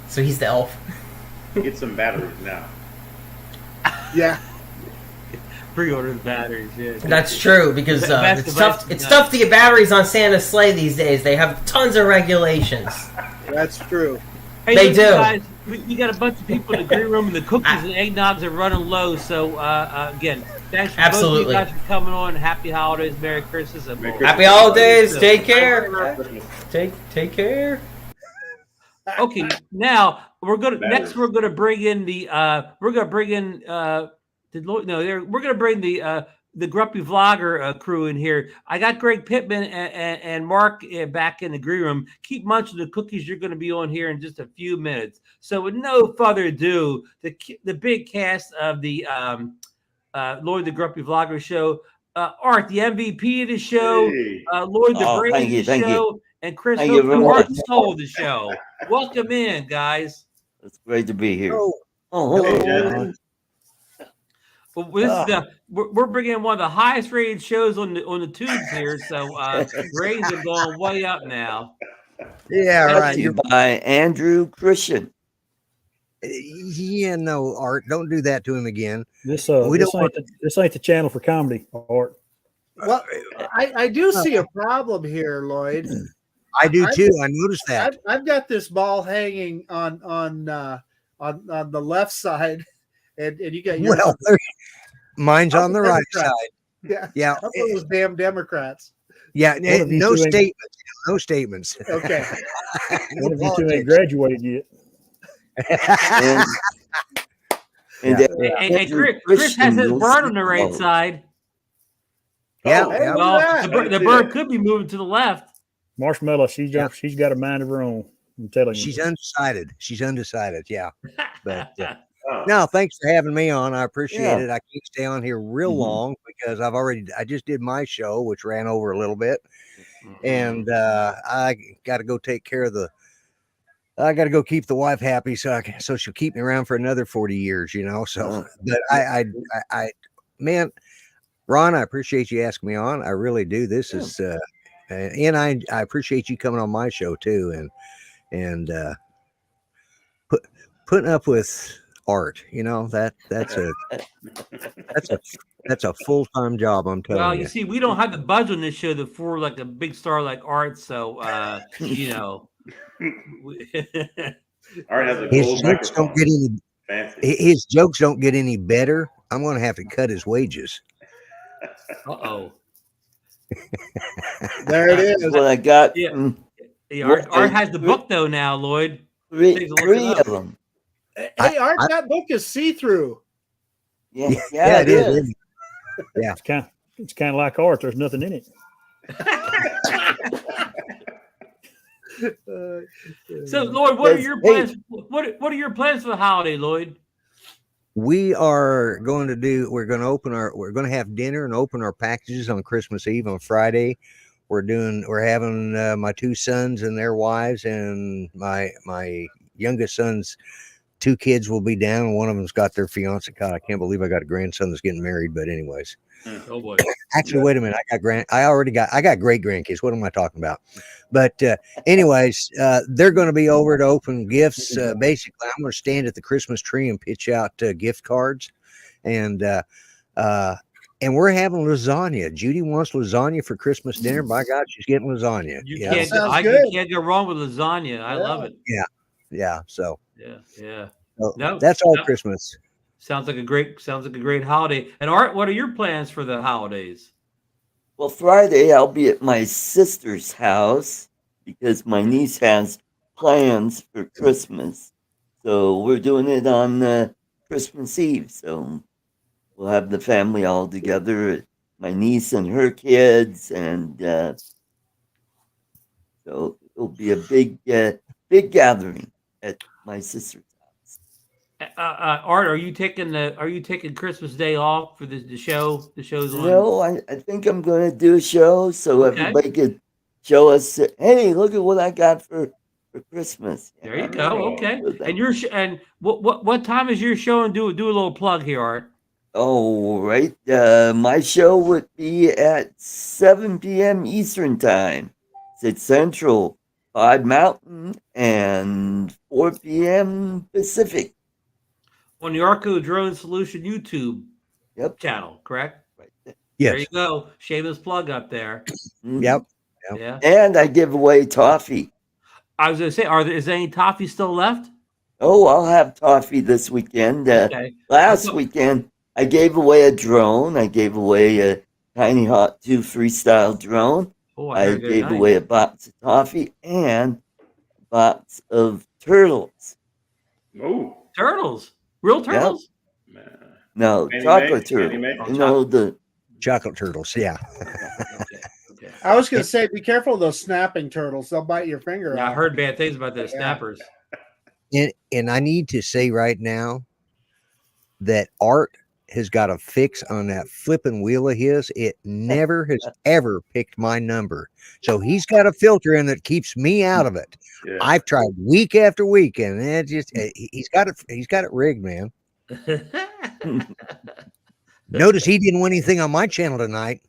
So he's the elf. Get some batteries now. Yeah. Pre-order the batteries. Yeah. That's true because it's tough to get batteries on Santa's sleigh these days. They have tons of regulations. That's true. Hey, they do. Guys, you got a bunch of people in the green room, and the cookies and eggnogs are running low. So again, thanks for both of you guys for coming on. Happy holidays, Merry Christmas, and Happy holidays. Take care. Take care. Okay, now we're gonna bring in the Grumpy Vlogger crew in here. I got Greg Pittman and Mark back in the green room. Keep munching the cookies. You're going to be on here in just a few minutes. So with no further ado, the big cast of the Lloyd the Grumpy Vlogger show, Art, the MVP of the show, Lloyd the Brain of the show, and Chris Hope, the heart and soul of the show. Welcome in, guys. It's great to be here. Well, we're bringing in one of the highest rated shows on the tubes here, so ratings are going way up now. Yeah, right. You're by Andrew Christian. Yeah, no, Art, don't do that to him again. This ain't the channel for comedy, Art. Well, I do see a problem here, Lloyd. I do too. I noticed that. I've got this ball hanging on the left side, and you got your mine's on the right side. Yeah. Up those damn Democrats. Yeah, no statements. No statements. Okay. One of you two ain't graduated yet. And Chris has his bird on the right side. Yeah. Well, the bird could be moving to the left. Marshmallow, she's got a mind of her own. I'm telling you. She's undecided. Yeah. But no, thanks for having me on. I appreciate it. I can't stay on here real long because I just did my show, which ran over a little bit. And I got to go take care of I got to go keep the wife happy so she'll keep me around for another 40 years, So, but man, Ron, I appreciate you asking me on. I really do. This is, and I appreciate you coming on my show too, and putting up with Art. That's a full-time job. I'm telling you. Well, you see, we don't have the budget on this show for like a big star like Art, so Art has a his jokes don't get any fancy. His jokes don't get any better. I'm going to have to cut his wages. Uh-oh. There it is. Well, I got Hey, Art has the book though now, Lloyd. Three of them. Hey, Art, that book is see-through. Yeah, it is. Yeah, it's kind of like art. There's nothing in it. So, Lloyd, what are your plans? What are your plans for the holiday, Lloyd? we're going to have dinner and open our packages on Christmas Eve on Friday. We're having my two sons and their wives, and my youngest son's two kids will be down, and one of them's got their fiance. God, I can't believe I got a grandson that's getting married. But anyways, oh boy. Actually, wait a minute. I got great grandkids. What am I talking about? But anyways, they're going to be over to open gifts. Basically, I'm going to stand at the Christmas tree and pitch out gift cards, and we're having lasagna. Judy wants lasagna for Christmas dinner. By God, she's getting lasagna. You can't go wrong with lasagna. I love it. Yeah. So yeah. So that's all Christmas. Sounds like a great holiday. And Art, what are your plans for the holidays? Well, Friday I'll be at my sister's house because my niece has plans for Christmas. So we're doing it on Christmas Eve. So we'll have the family all together, my niece and her kids, and so it'll be a big gathering at my sister's house. Art, are you taking Christmas Day off for the show? The show's on. No, I think I'm going to do a show so everybody could show us. Hey, look at what I got for Christmas. There you go. Okay, and what time is your show? And do a little plug here, Art. Oh, right. My show would be at 7 p.m. Eastern Time, 6 Central, 5 Mountain, and 4 p.m. Pacific. On the Arco Drone Solution YouTube channel, correct? Right. Yes. There you go. Shameless plug up there. Yep. Yeah. And I give away toffee. I was going to say, is there any toffee still left? Oh, I'll have toffee this weekend. Last weekend, I gave away a drone. I gave away a Tiny Hawk 2 freestyle drone. Oh, I gave away a box of toffee and a box of turtles. Oh, turtles? Real turtles? Yep. No, chocolate turtles. You know, the chocolate turtles. Yeah. Okay. I was going to say, be careful of those snapping turtles. They'll bite your finger off. I heard bad things about those snappers. And I need to say right now that Art has got a fix on that flipping wheel of his. It never has ever picked my number. So he's got a filter in that keeps me out of it. Yeah. I've tried week after week, and it just he's got it rigged, man. Notice he didn't win anything on my channel tonight.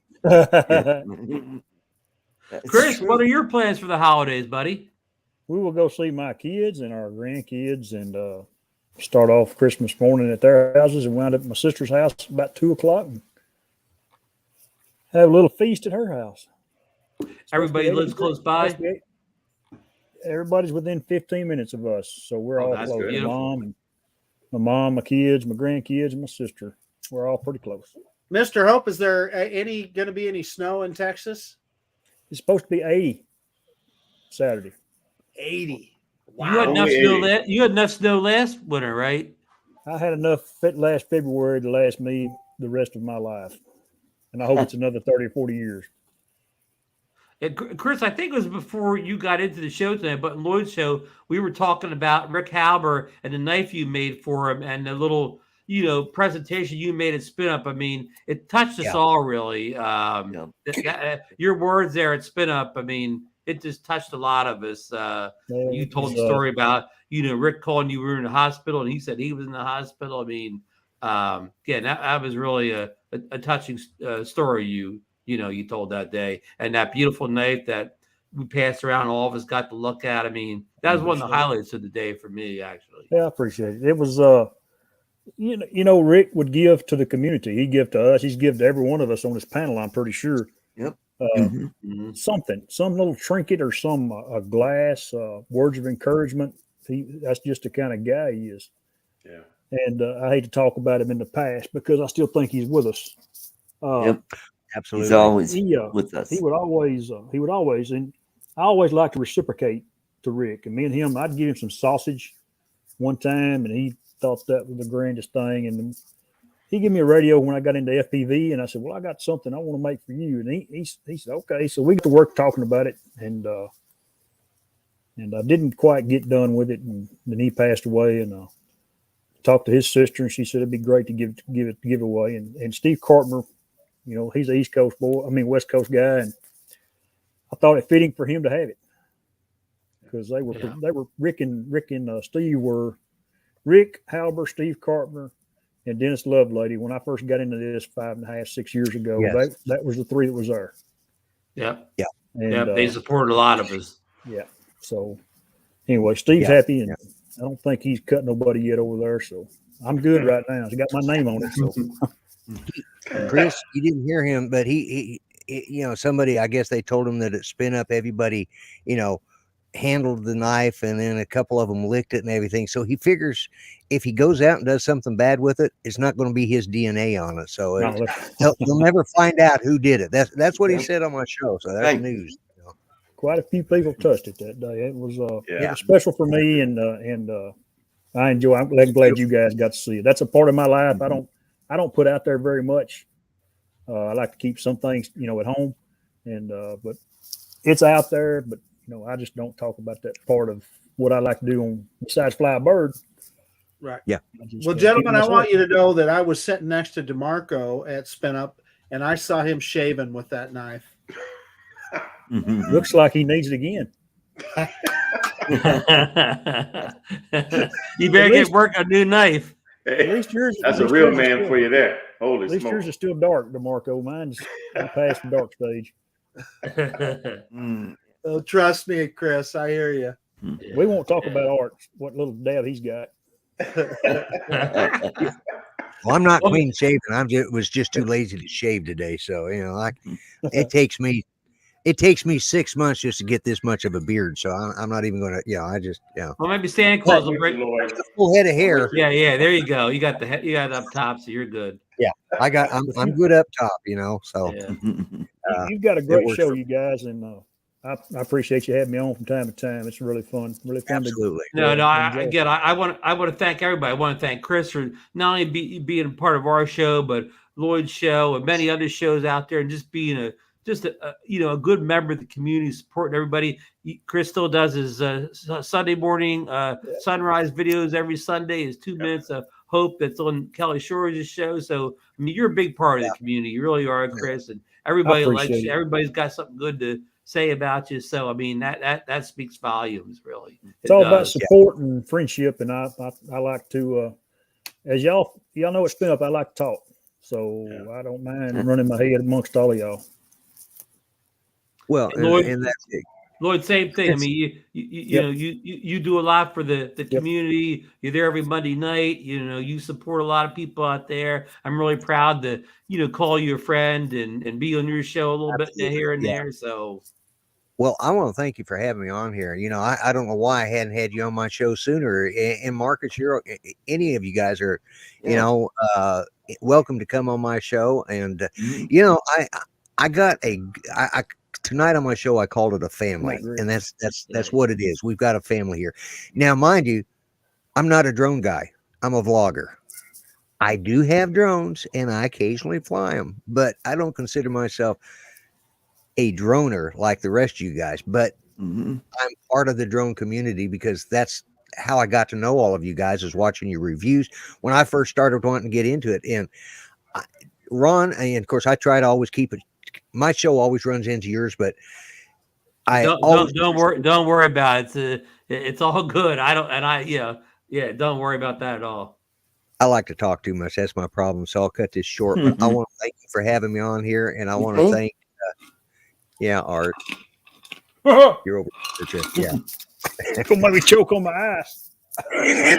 Chris, what are your plans for the holidays, buddy? We will go see my kids and our grandkids and start off Christmas morning at their houses and wind up at my sister's house about 2:00 and have a little feast at her house. Everybody lives close by? Everybody's within 15 minutes of us. So we're all close. My mom, my kids, my grandkids, and my sister. We're all pretty close. Mr. Hope, is there going to be any snow in Texas? It's supposed to be 80 Saturday. 80. Wow. You had enough snow last winter, right? I had enough last February to last me the rest of my life. And I hope it's another 30 or 40 years. Chris, I think it was before you got into the show today, but in Lloyd's show, we were talking about Rick Halber and the knife you made for him and the little, presentation you made at Spin Up. I mean, it touched us all really. Your words there at Spin Up, I mean, it just touched a lot of us. You told the story about, Rick calling you were in the hospital and he said he was in the hospital. I mean, that was really a touching story you told that day, and that beautiful knife that we passed around, all of us got to look at. I mean, that was one of the highlights of the day for me, actually. Yeah, I appreciate it. It was, Rick would give to the community. He'd give to us. He's give to every one of us on this panel, I'm pretty sure. Yep. Something, some little trinket or some a glass, words of encouragement. That's just the kind of guy he is. Yeah. And I hate to talk about him in the past because I still think he's with us. Yep. Absolutely. He's always with us. He would always, and I always like to reciprocate to Rick. And me and him, I'd give him some sausage one time, and he thought that was the grandest thing. And he gave me a radio when I got into FPV, and I said, "Well, I got something I want to make for you." And he said, "Okay." So we got to work talking about it, and I didn't quite get done with it, and then he passed away. And talked to his sister, and she said it'd be great to give away. And Steve Carpenter, you know, he's an East Coast boy. I mean, West Coast guy, and I thought it fitting for him to have it because they were Rick and Steve were Rick Halber, Steve Carpenter, and Dennis Lovelady. When I first got into this 5.5, 6 years ago, Yes. that was the three that was there. Yep. Yeah. And, They supported a lot of us. Yeah. So anyway, Steve's happy, and I don't think he's cut nobody yet over there. So I'm good right now. He's got my name on it. So Chris, you didn't hear him, but he you know, somebody, I guess they told him that it spin up. Everybody, you know, handled the knife, and then a couple of them licked it and everything. So he figures if he goes out and does something bad with it, it's not going to be his DNA on it. So he'll never find out who did it. That's what he said on my show. So that's news. You know. Quite a few people touched it that day. It was special for me, and I enjoy. I'm glad you guys got to see it. That's a part of my life. I don't put out there very much. I like to keep some things, you know, at home, and but it's out there. But you know, I just don't talk about that part of what I like to do on besides fly a bird. Right. Yeah. Well, gentlemen, I want you to know that I was sitting next to DeMarco at Spin Up, and I saw him shaving with that knife. Looks like he needs it again. You better get work a new knife. At least yours. That's a real man for you there. Holy At least smoke. yours is still dark, DeMarco. Mine's past the dark stage. Oh, trust me, Chris. I hear you. We won't talk about Art. What little dab he's got. Well, I'm not clean shaven. Was just too lazy to shave today. So you know, it takes me 6 months just to get this much of a beard. So I'm not even going to. You know, I just Well, maybe Santa Claus will break a full head of hair. Yeah. There you go. You got it up top, so you're good. Yeah, I'm good up top. You know, so You've got a great show, you guys, and I appreciate you having me on from time to time. It's really fun. Really fun. Absolutely. I want to thank everybody. I want to thank Chris for not only being a part of our show, but Lloyd's show and many other shows out there, and just being a good member of the community, supporting everybody. Chris still does his Sunday morning sunrise videos every Sunday. His 2 minutes of hope that's on Kelly Shore's show. So I mean, you're a big part of the community. You really are, Chris, and everybody likes you. Everybody's got something good to say about you. So I mean, that speaks volumes, really. It's all about support and friendship, and I like to, as y'all know, it's Spin Up. I like to talk, so I don't mind running my head amongst all of y'all. Well, Lloyd, and that's it. Lloyd, same thing. I mean, you do a lot for the community. You're there every Monday night. You know, you support a lot of people out there. I'm really proud to, call you a friend and be on your show a little bit here and there. So, well, I want to thank you for having me on here. You know, I don't know why I hadn't had you on my show sooner. And Marcus, any of you guys are, welcome to come on my show. And tonight on my show, I called it a family, and that's what it is. We've got a family here. Now, mind you, I'm not a drone guy. I'm a vlogger. I do have drones, and I occasionally fly them, but I don't consider myself a droner like the rest of you guys. But I'm part of the drone community because that's how I got to know all of you guys, is watching your reviews when I first started wanting to get into it. And Ron, and of course, I try to always keep it. My show always runs into yours, but don't worry about it. It's all good. Don't worry about that at all. I like to talk too much. That's my problem. So I'll cut this short. But I want to thank you for having me on here, and I want to thank, Art. You're over there, yeah. Don't make me choke on my ass.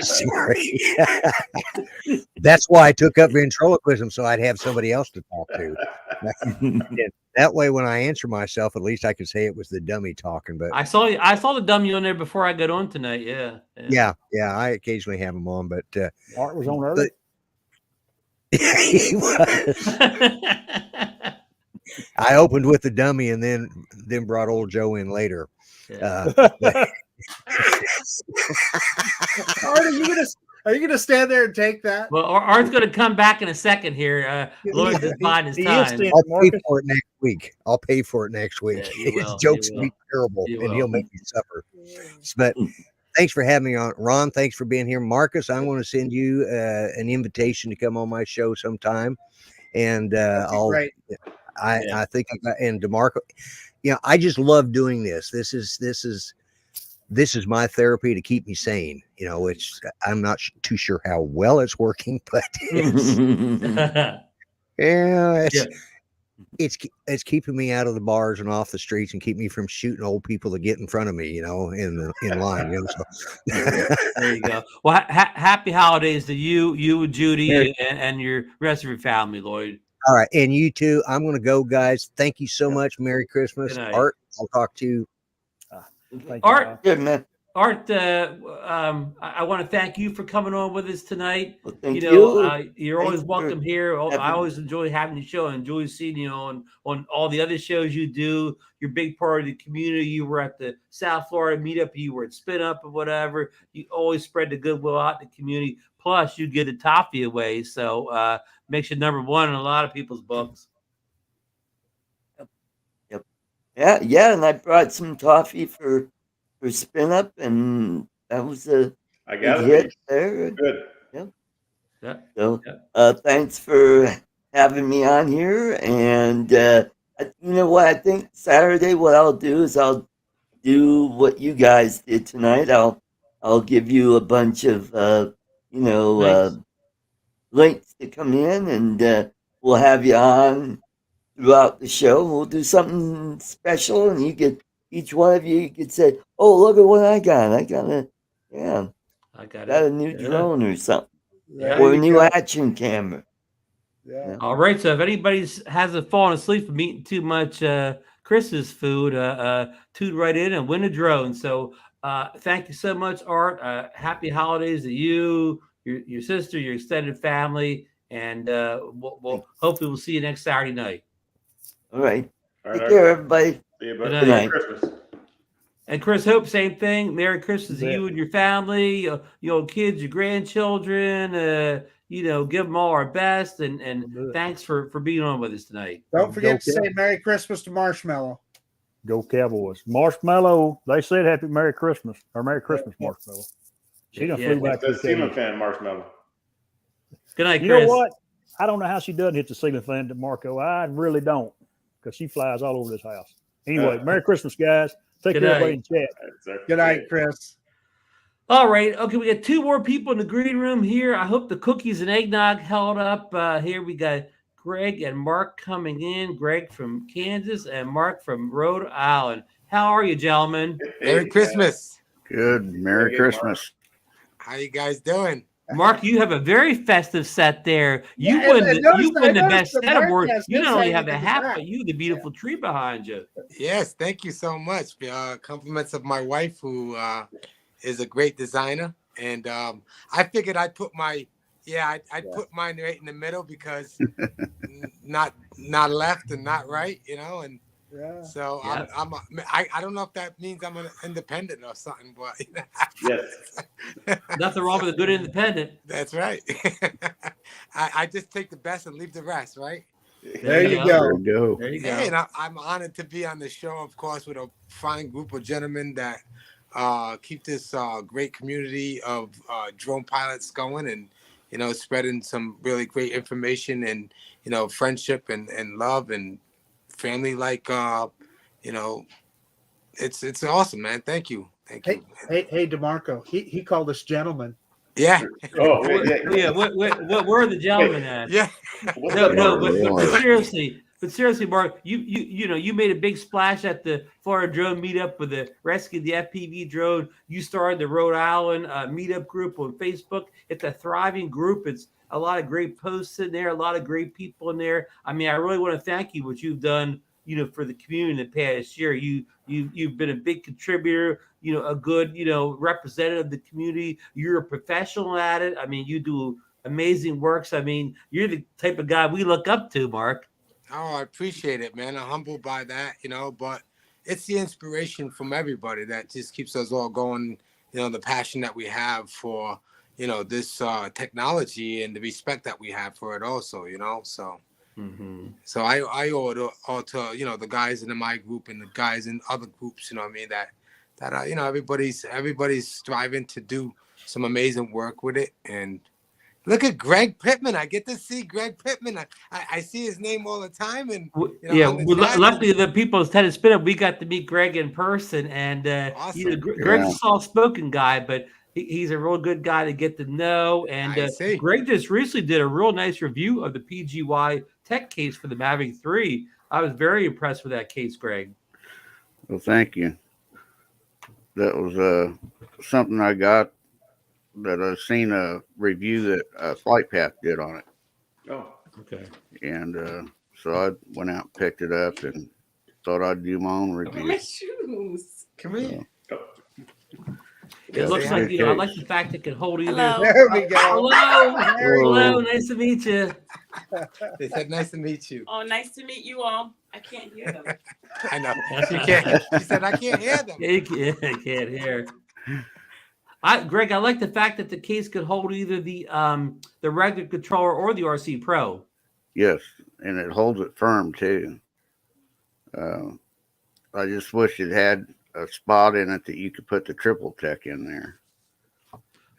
Sorry. That's why I took up ventriloquism, so I'd have somebody else to talk to. That way, when I answer myself, at least I could say it was the dummy talking. But I saw the dummy on there before I got on tonight. Yeah. I occasionally have them on, but Art was on early. He was. I opened with the dummy and then brought old Joe in later. But- Art, are you gonna stand there and take that? Well, Art's going to come back in a second here. Lloyd's just buying his time. I'll pay for it next week. I'll pay for it next week. Yeah, you His will, jokes you will be will. terrible, You and will. he'll make me suffer. But thanks for having me on, Ron. Thanks for being here, Marcus. I'm going to send you an invitation to come on my show sometime, and I'll. Great. I think and DeMarco. I just love doing this. This is my therapy to keep me sane. Which I'm not too sure how well it's working, but it's keeping me out of the bars and off the streets and keep me from shooting old people that get in front of me, in line. So. There you go. Well, happy holidays to you and Judy and your rest of your family, Lloyd. All right, and you too. I'm going to go, guys. Thank you so much. Merry Christmas, Art. I'll talk to you. Art, good man. Art, I want to thank you for coming on with us tonight. Well, thank you. You're always Thanks welcome for here. I having always enjoy having the show. I enjoy seeing you on all the other shows you do. You're a big part of the community. You were at the South Florida meetup. You were at Spin Up or whatever. You always spread the goodwill out in the community. Plus, you get a toffee away, so makes you number one in a lot of people's books. Yep. Yeah, and I brought some toffee for Spin Up, and that was a big hit there. Good. Yeah. So, thanks for having me on here, and you know what? I think Saturday, what I'll do is I'll do what you guys did tonight. I'll give you a bunch of links to come in, and we'll have you on throughout the show. We'll do something special, and each one of you could say, "Oh, look at what I got! I got a new drone or something, or a new action camera." Yeah. All right. So if anybody hasn't fallen asleep from eating too much Christmas food, tune right in and win a drone. So thank you so much, Art. Happy holidays to you, your sister, your extended family, and we'll hopefully we'll see you next Saturday night. All right. Take care, everybody. See you, Good buddy. night. Merry Christmas. And Chris Hope, same thing. Merry Christmas to you and your family, your kids, your grandchildren. Give them all our best, and thanks for being on with us tonight. Don't forget to say Merry Christmas to Marshmallow. Go Cowboys. Marshmallow, they said Happy Merry Christmas, or Merry Christmas, Marshmallow. She done flew back to The the ceiling cave. fan, Marshmallow. Good night, You Chris. know what? I don't know how she doesn't hit the ceiling fan, DeMarco. I really don't, because she flies all over this house. Anyway, Merry Christmas, guys. Take Good care, night. everybody, in chat. Good night, Chris. All right. Okay, we got two more people in the green room here. I hope the cookies and eggnog held up. Here we got Greg and Mark coming in. Greg from Kansas and Mark from Rhode Island. How are you, gentlemen? Merry Christmas. Good. Merry Christmas. How you guys doing? Mark, you have a very festive set there. You Yeah, win and the best set Mark award. has You good not only sight have the into the hat, back. but you the beautiful tree behind you. Yes, thank you so much. Compliments of my wife, who is a great designer, and I figured I'd put I'd put mine right in the middle because not left and not right, and so Yeah. I don't know if that means I'm an independent or something, but yes, nothing wrong with a good independent. That's right. I just take the best and leave the rest, right? There you go. There you go. Hey, and I'm honored to be on the show, of course, with a fine group of gentlemen that keep this great community of drone pilots going, and spreading some really great information and friendship and love and family. Like it's awesome, man. Thank you. Hey, DeMarco. He called us gentlemen. Yeah. Oh, yeah. What where are the gentlemen at? Yeah. No, but seriously, Mark, you made a big splash at the Florida Drone Meetup with the Rescue the FPV Drone. You started the Rhode Island Meetup group on Facebook. It's a thriving group. It's a lot of great posts in there, a lot of great people in there. I mean, I really want to thank you what you've done, for the community in the past year. You've been a big contributor, a good, representative of the community. You're a professional at it. I mean, you do amazing works. I mean, you're the type of guy we look up to, Mark. Oh, I appreciate it, man. I'm humbled by that, but it's the inspiration from everybody that just keeps us all going. You know, the passion that we have for, you know, this technology and the respect that we have for it also, you know. So so I owe it all to, you know, the guys in my group and the guys in other groups, you know what I mean, that you know, everybody's striving to do some amazing work with it. And look at Greg Pittman. I get to see Greg Pittman. I see his name all the time. And you know, Yeah, on the well, chat, luckily the people's tennis spin up, we got to meet Greg in person, and you know, Awesome. Greg's Yeah. a soft-spoken guy, but he's a real good guy to get to know. And I see. Greg just recently did a real nice review of the PGY tech case for the Mavic 3. I was very impressed with that case, Greg. Well, thank you. That was something I got that I've seen a review that Flight Path did on it. Oh, okay. And so I went out and picked it up and thought I'd do my own review. My shoes. Come here. It looks like, you know, I like the fact it can hold either. Hello. There we go. Hello. There we Hello. go. Nice to meet you. They said, nice to meet you. Oh, nice to meet you all. I can't hear them. I know. She can't. She said, I can't hear them. Yeah, you can't hear. Greg, I like the fact that the case could hold either the regular controller or the RC Pro. Yes, and it holds it firm too. I just wish it had a spot in it that you could put the triple tech in there.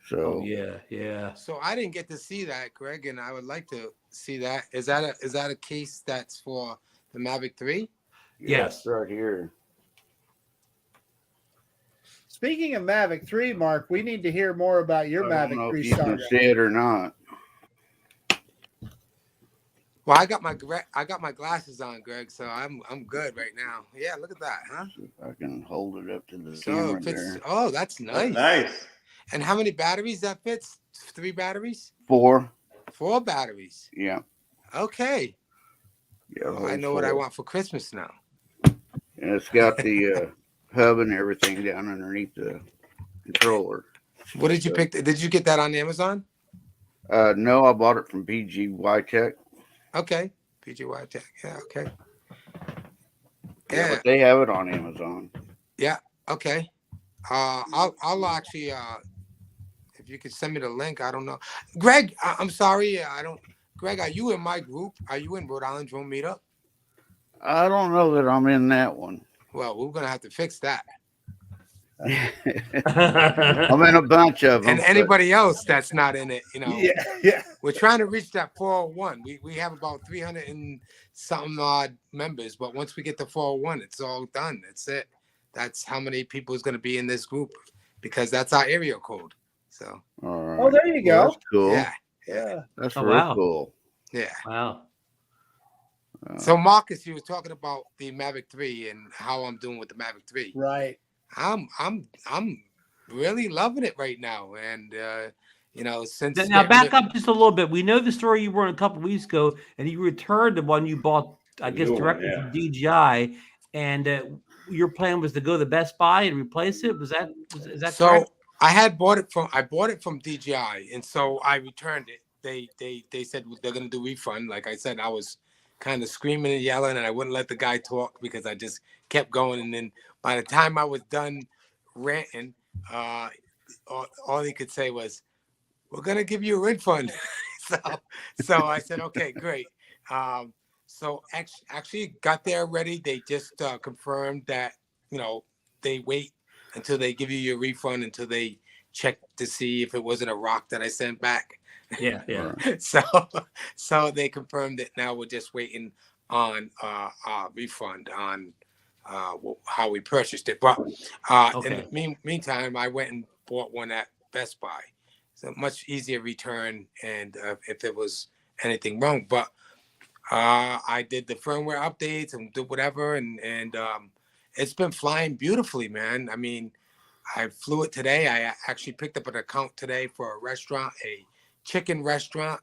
So yeah. So I didn't get to see that, Greg, and I would like to see that. Is that a case that's for the Mavic 3? Yes, right here. Speaking of Mavic 3, Mark, we need to hear more about your I don't know Mavic 3 if you can saga. see it or not. Well, I got my glasses on, Greg, so I'm good right now. Yeah, look at that, huh? If I can hold it up to the So camera it fits. there. Oh, that's nice. nice. And how many batteries that fits? 3 batteries? 4. 4 batteries. Yeah. Okay. Yeah. Well, I know what I want for Christmas now. And it's got the hub and everything down underneath the controller. What did you pick? Did you get that on Amazon? No, I bought it from PGY Tech. Okay. PGY Tech. Yeah, okay. Yeah, but they have it on Amazon. Yeah, okay. I'll actually if you could send me the link, I don't know. Greg, I'm sorry, Greg, are you in my group? Are you in Rhode Island Drone Meetup? I don't know that I'm in that one. Well, we're gonna have to fix that. I'm in a bunch of them. And anybody else that's not in it, you know. Yeah. We're trying to reach that 401. We have about 300 and something odd members, but once we get to 401, it's all done. That's it. That's how many people is going to be in this group, because that's our area code. So. All right. Oh, there you go. Well, that's cool. Yeah. That's Oh, real wow. cool. Yeah. Wow. So Marcus, you was talking about the Mavic 3 and how I'm doing with the Mavic 3. Right. I'm really loving it right now, and you know, since Now back up just a little bit. We know the story you were in a couple of weeks ago, and you returned the one you bought, I guess, new one, directly yeah. from DJI, and your plan was to go to Best Buy and replace it. Is that so? correct? I bought it from DJI, and so I returned it. They said they're gonna do refund. Like I said, I was kind of screaming and yelling, and I wouldn't let the guy talk because I just kept going. And then by the time I was done ranting, all he could say was, "We're gonna give you a refund." so I said, "Okay, great." So actually got there already. They just confirmed that, you know, they wait until they give you your refund until they check to see if it wasn't a rock that I sent back. Yeah. So they confirmed it. Now we're just waiting on refund on how we purchased it. But in the meantime, I went and bought one at Best Buy. It's a much easier return, and if there was anything wrong. But I did the firmware updates and did whatever, and it's been flying beautifully, man. I mean, I flew it today. I actually picked up an account today for a restaurant, a chicken restaurant,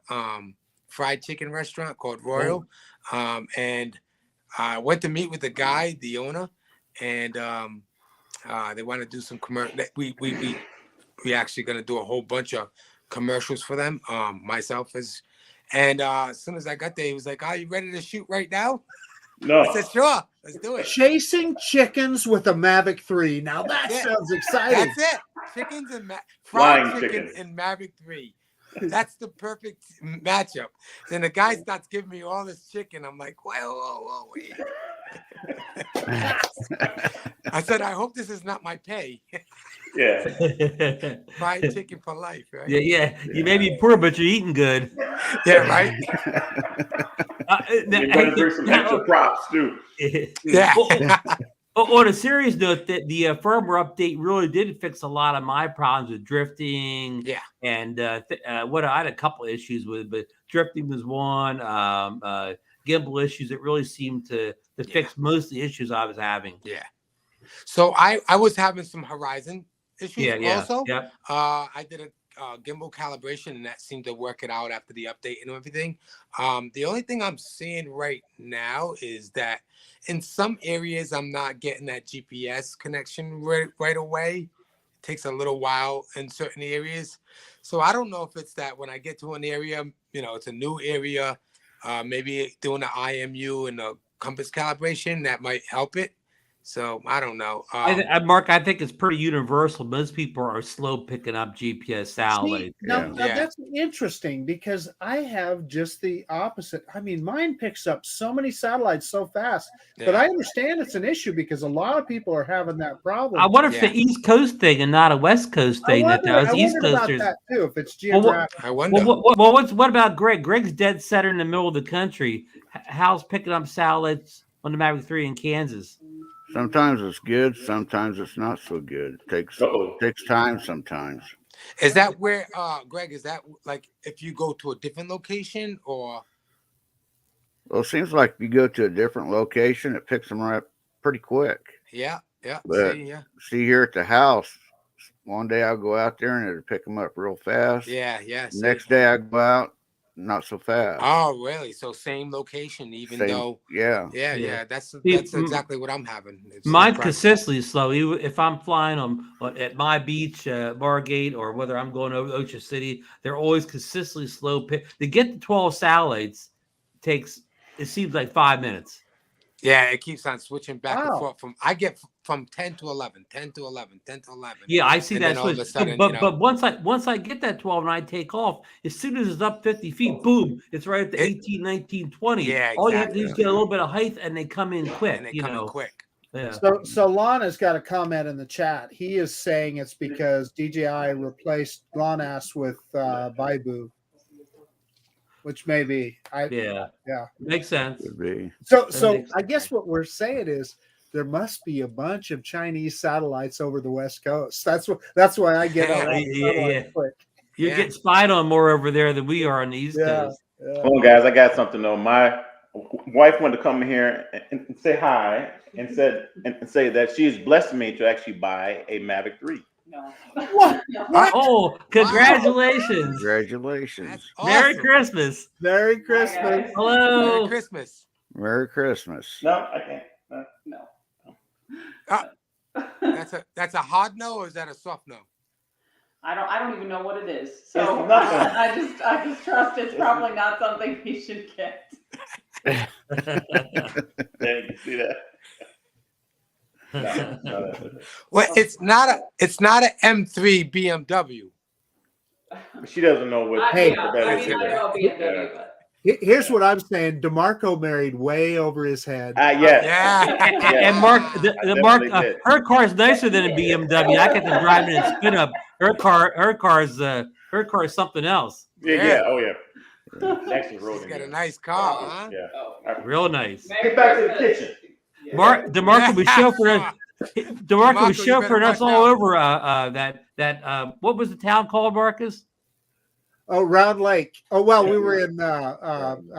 fried chicken restaurant called Royal. And I went to meet with the guy, the owner, and they want to do some commercial. We actually going to do a whole bunch of commercials for them. Myself as soon as I got there, he was like, "Are you ready to shoot right now?" No. I said, sure, let's do it. Chasing chickens with a Mavic 3. Now that sounds exciting. That's it. Chickens and Flying fried chicken chickens. and Mavic 3. That's the perfect matchup. Then the guy starts giving me all this chicken. I'm like, whoa, wait. I said, I hope this is not my pay. Yeah. Fried chicken for life, right? Yeah. You may be poor, but you're eating good. Yeah, right. You're gonna bring some extra props too. Yeah. On a serious note, the firmware update really did fix a lot of my problems with drifting. Yeah. And what I had a couple of issues with, but drifting was one. Gimbal issues. It really seemed to fix most of the issues I was having. Yeah. So I was having some Horizon issues also. Yeah. I did a gimbal calibration, and that seemed to work it out after the update and everything. The only thing I'm seeing right now is that in some areas I'm not getting that GPS connection right away. It takes a little while in certain areas. So I don't know if it's that when I get to an area, it's a new area, maybe doing the IMU and the compass calibration, that might help it. So I don't know. Mark, I think it's pretty universal. Most people are slow picking up GPS satellites. Now that's interesting because I have just the opposite. I mean, mine picks up so many satellites so fast, but I understand it's an issue because a lot of people are having that problem. I wonder if the East Coast thing and not a West Coast thing. I wonder East about Coasters. that too. If it's geographic, I wonder. What about Greg? Greg's dead center in the middle of the country. How's picking up satellites on the Mavic 3 in Kansas? Sometimes it's good, sometimes it's not so good. It takes time sometimes. Is that where, Greg, is that like if you go to a different location or? Well, it seems like if you go to a different location, it picks them right pretty quick. Yeah. But see here at the house, one day I'll go out there and it'll pick them up real fast. Yeah. Next day I go out, not so fast. Oh, really? So same location, though. Yeah. That's exactly what I'm having. Mine's consistently slow. Even if I'm flying at my beach, Margate, or whether I'm going over Ocean City, they're always consistently slow. To get the 12 satellites it seems like 5 minutes. Yeah, it keeps on switching back and forth. I get from 10 to 11, 10 to 11, 10 to 11. Yeah, I see that. All of a sudden, but once I get that 12 and I take off, as soon as it's up 50 feet, boom, it's right at the 18, 19, 20. Yeah, All you have to do is get a little bit of height, and they come in quick. Quick. Yeah. So Lana's got a comment in the chat. He is saying it's because DJI replaced GLONASS with Baibu. Which may be, makes sense. Could be. So I guess what we're saying is there must be a bunch of Chinese satellites over the West Coast. That's why I get out quick. You're getting spied on more over there than we are on the East Coast. Hold on, guys, I got something though. My wife wanted to come here and say hi and say that she's blessed me to actually buy a Mavic 3. No. What? Oh, congratulations. Congratulations. Merry Christmas. Merry Christmas. Hello. Merry Christmas. Merry Christmas. No, I can't. That's a hard no, or is that a soft no? I don't even know what it is. So I just trust it's probably not something he should get. Yeah, you can see that. No. Well, it's not a M3 BMW. She doesn't know what. Hey, I know BMW, but. Here's what I'm saying. DeMarco married way over his head. Yes. Yeah. And Mark, her car's nicer than a BMW. I get to drive it and spin up. Her car's something else. Yeah. Oh yeah. Actually, She's got a nice car, huh? Yeah. Real nice. Get back to the kitchen. DeMarco was chauffeuring us all over that what was the town called, Marcus? Oh, Round Lake. Oh, well, we were in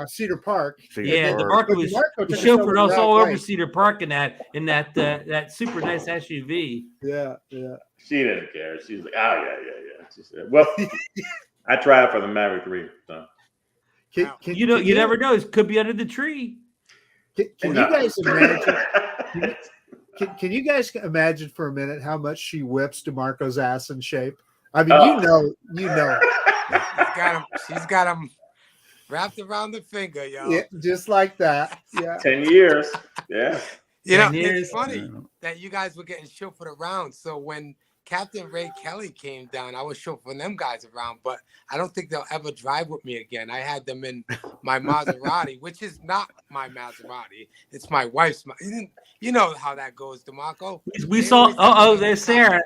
Cedar Park. DeMarco was chauffeuring us all over Cedar Park in that super nice SUV. Yeah. She didn't care. She was like, oh yeah. She said, well, I tried for the Mavic 3. So. You never know. It could be under the tree. Can you guys imagine? Can you guys imagine for a minute how much she whips DeMarco's ass in shape? I mean, you know. She's got him Wrapped around the finger, yo. Yeah, just like that. Yeah. 10 years. Yeah. You know, 10 years. it's funny that you guys were getting chauffeured around. So when Captain Ray Kelly came down, I was chauffeuring them guys around, but I don't think they'll ever drive with me again. I had them in my Maserati, which is not my Maserati. It's my wife's. You know how that goes, DeMarco. We saw. Oh, there's Sarah.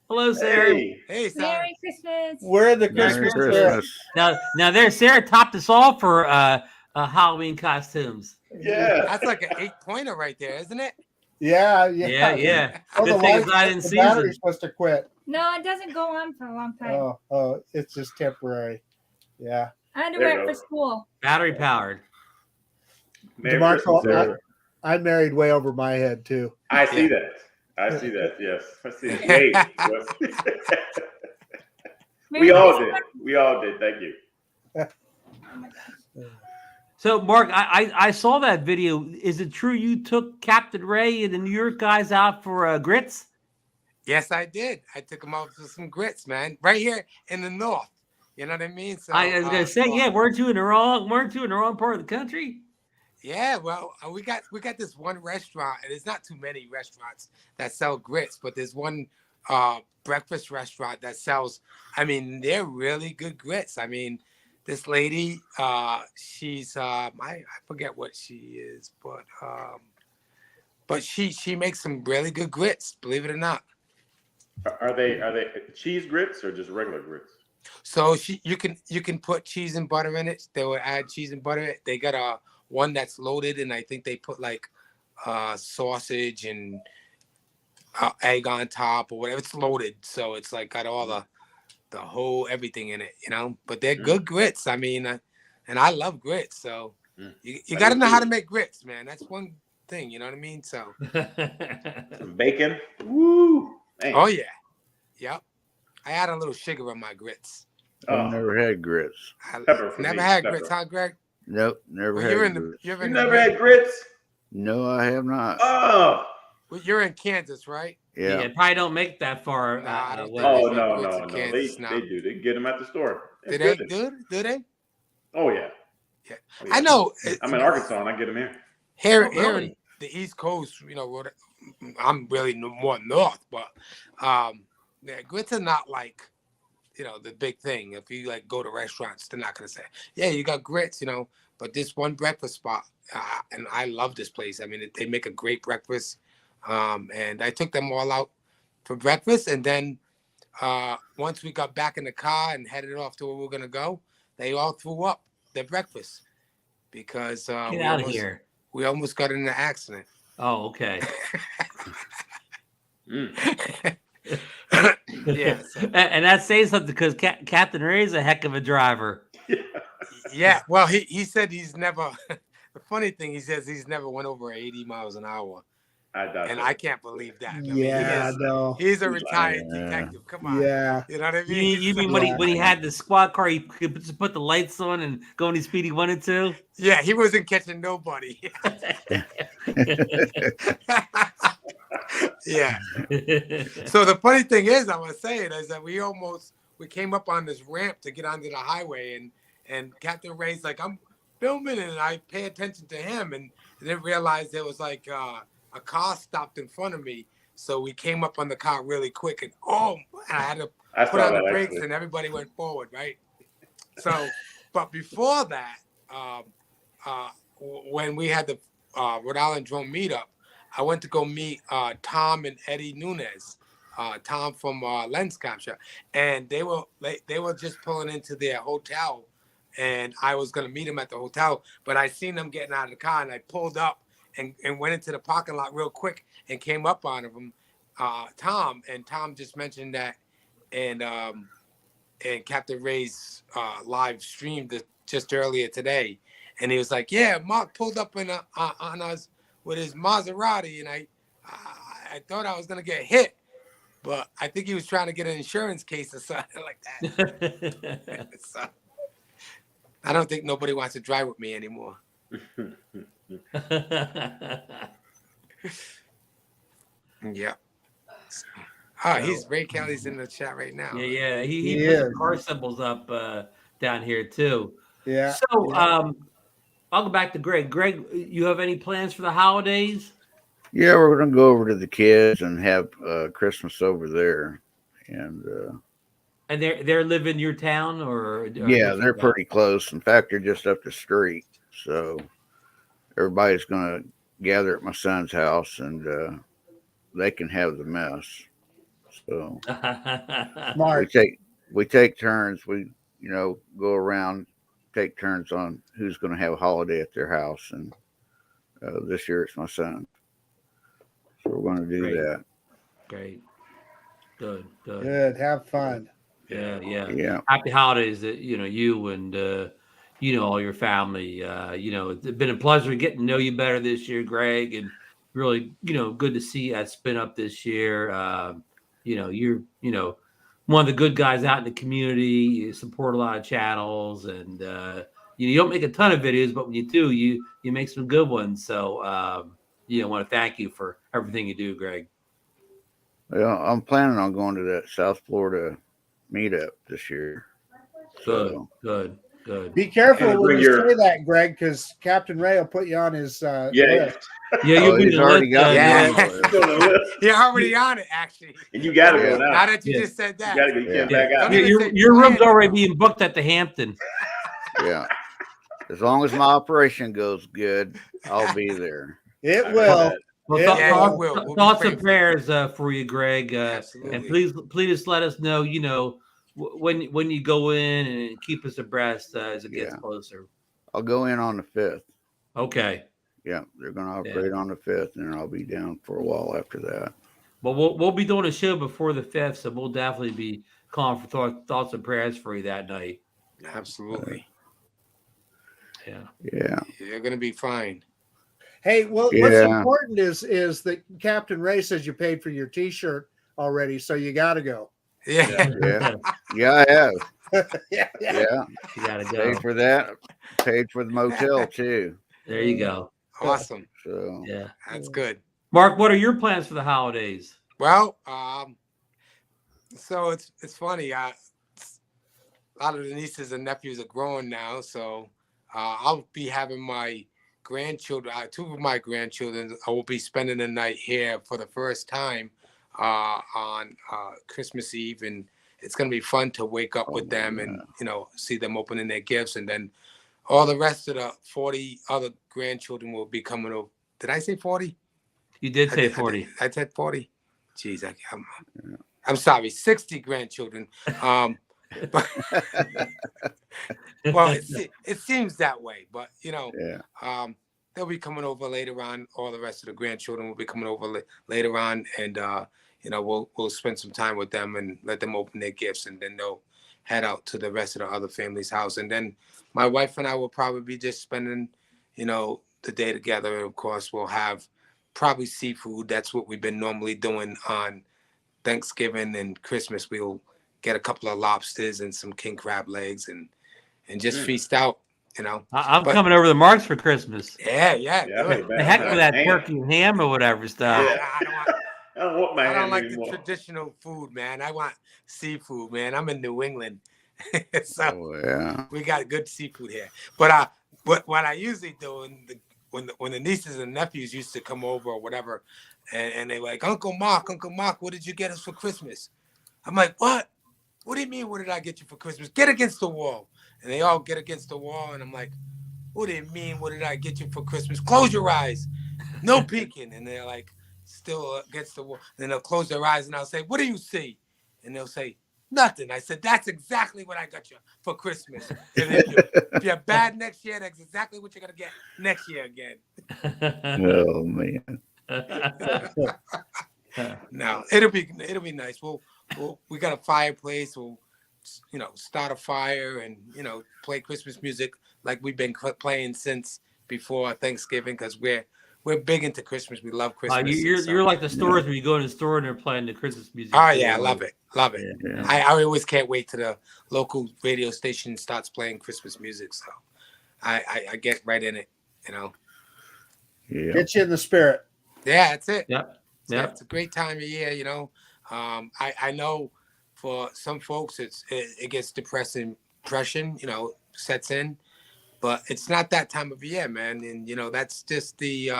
Hello, Sarah. Hey, Sarah. Merry Christmas. We're the Merry Christmas. Christmas. Now there's Sarah topped us off for Halloween costumes. Yeah. That's like an 8-pointer right there, isn't it? Yeah. Good Oh, the thing it's lights, not in the season. battery's supposed to quit. No, it doesn't go on for a long time. Oh, it's just temporary. Yeah. I had to There wear you it for go. school. Battery powered. Merry DeMarco, Christmas, Sarah. I married way over my head too. I see that. I see that. Yes. I see it. Hey. We all did. We all did. Thank you. So, Mark, I saw that video. Is it true you took Captain Ray and the New York guys out for grits? Yes, I did. I took them out for some grits, man. Right here in the north. You know what I mean? So I was gonna say, yeah, weren't you in the wrong part of the country? Yeah, well, we got this one restaurant, and there's not too many restaurants that sell grits, but there's one breakfast restaurant that sells. I mean, they're really good grits. I mean, this lady, she's I forget what she is, but she makes some really good grits. Believe it or not. Are they cheese grits or just regular grits? So you can put cheese and butter in it. They will add cheese and butter in it. They got one that's loaded, and I think they put like sausage and egg on top or whatever. It's loaded, so it's like got all the whole everything in it, you know. But they're good grits. I mean, and I love grits, so you got to know how to make grits, man. That's one thing, you know what I mean. So some bacon. Woo! Man. Oh yeah, yep. I add a little sugar on my grits. I've never had grits. Never had grits, huh, Greg? Nope, never Well, had grits. you never had grits? No, I have not. Oh. Well, you're in Kansas, right? Yeah. Probably don't make that far. No. They do. They get them at the store. Do they? Do they? Oh yeah. Yeah. I know. I'm in Arkansas and I get them here. Here in the East Coast, you know, I'm really more north, but grits are not like, you know, the big thing. If you like go to restaurants, they're not gonna say, "Yeah, you got grits," you know. But this one breakfast spot, and I love this place. I mean, they make a great breakfast. And I took them all out for breakfast, and then once we got back in the car and headed off to where we were gonna go, they all threw up their breakfast because we almost got in an accident. Oh, okay. Yeah, and that says something because Captain Ray's a heck of a driver. Yeah, well, he said he's never. The funny thing, he says he's never went over 80 miles an hour. I can't believe that. I mean, he's a retired detective. Come on. Yeah. You know what I mean? You mean when he had the squad car, he could just put the lights on and go any speed he wanted to? Yeah, he wasn't catching nobody. Yeah. So the funny thing is, I was saying, is that we came up on this ramp to get onto the highway, and Captain Ray's like, I'm filming, and I pay attention to him, and didn't realize there was like a car stopped in front of me, so we came up on the car really quick, and I had to put on the brakes, and everybody went forward, right? So, but before that, when we had the Rhode Island drone meetup, I went to go meet Tom and Eddie Nunez, Tom from Lens Capture, and they were just pulling into their hotel, and I was gonna meet them at the hotel, but I seen them getting out of the car, and I pulled up and went into the parking lot real quick and came up on him, Tom, and Tom just mentioned that, and Captain Ray's live streamed just earlier today, and he was like, "Yeah, Mark pulled up on us with his Maserati, and I thought I was gonna get hit, but I think he was trying to get an insurance case or something like that." So, I don't think nobody wants to drive with me anymore. Yeah. He's Ray Kelly's in the chat right now. Yeah. He put the car symbols up down here too. Yeah. So, I'll go back to Greg. Greg, you have any plans for the holidays? Yeah, we're gonna go over to the kids and have Christmas over there, and they're live in your town or yeah, they're pretty close. In fact, they're just up the street. So everybody's gonna gather at my son's house, and they can have the mess. So we take turns. We go around, take turns on who's going to have a holiday at their house, and this year it's my son. So we're going to do that. Great. Good. Have fun. Yeah. Happy holidays that you and all your family. It's been a pleasure getting to know you better this year, Greg, and really, good to see you spin up this year. You're one of the good guys out in the community. You support a lot of channels, and you don't make a ton of videos, but when you do, you make some good ones. So I want to thank you for everything you do, Greg. Well, I'm planning on going to that South Florida meetup this year. Good. Be careful when you say that, Greg, because Captain Ray will put you on his list. You'll be already got You're already on it, actually. And you got to go now. Now that you just said that, you can't back out. Your room's already being booked at the Hampton. Yeah, as long as my operation goes good, I'll be there. It will. Well, thoughts and prayers for you, Greg, and please let us know. When you go in, and keep us abreast as it gets closer. I'll go in on the 5th. Okay. Yeah, they're going to operate on the 5th, and I'll be down for a while after that. Well, we'll be doing a show before the 5th, so we'll definitely be calling for thoughts and prayers for you that night. Absolutely. Yeah. You're going to be fine. Hey, what's important is that Captain Ray says you paid for your T-shirt already, so you got to go. Yeah, I have. yeah. You got to go. Paid for that. Paid for the motel too. There you go. Awesome. So that's good. Mark, what are your plans for the holidays? Well, so it's funny. A lot of the nieces and nephews are grown now, so I'll be having my grandchildren. 2 of my grandchildren. I will be spending the night here for the first time on Christmas Eve, and it's going to be fun to wake up with them and see them opening their gifts, and then all the rest of the 40 other grandchildren will be coming over. Did I say 40? You did say 40. I said 40. Jeez, I'm sorry. 60 grandchildren. But, well, it seems that way, but they'll be coming over later on. All the rest of the grandchildren will be coming over later on, and we'll spend some time with them and let them open their gifts, and then they'll head out to the rest of the other family's house. And then my wife and I will probably be just spending, the day together. And of course, we'll have probably seafood. That's what we've been normally doing on Thanksgiving and Christmas. We'll get a couple of lobsters and some king crab legs and just feast out. I'm coming over to Mark's for Christmas. Yeah. The heck with that turkey and ham or whatever stuff. I don't like the traditional food, man. I want seafood, man. I'm in New England, so we got good seafood here. But what I usually do when the nieces and nephews used to come over or whatever, and they like, Uncle Mark, what did you get us for Christmas? I'm like, what? What do you mean? What did I get you for Christmas? Get against the wall. And they all get against the wall, and I'm like, what do you mean? What did I get you for Christmas? Close your eyes. No peeking. And they're like, still against the wall. And then they'll close their eyes, and I'll say, what do you see? And they'll say, nothing. I said, that's exactly what I got you for Christmas. And if you're bad next year, that's exactly what you're going to get next year again. Oh, man. No, it'll be nice. We got a fireplace. We'll start a fire and play Christmas music like we've been playing since before Thanksgiving, because we're big into Christmas. We love Christmas. You're like the stores where you go in the store and they're playing the Christmas music. Oh yeah, I love it. Yeah. I always can't wait till the local radio station starts playing Christmas music. So I get right in it. Yeah. Get you in the spirit. Yeah, that's it. Yep. It's a great time of year. I know for some folks it gets depression, sets in. But it's not that time of year, man. And, that's just the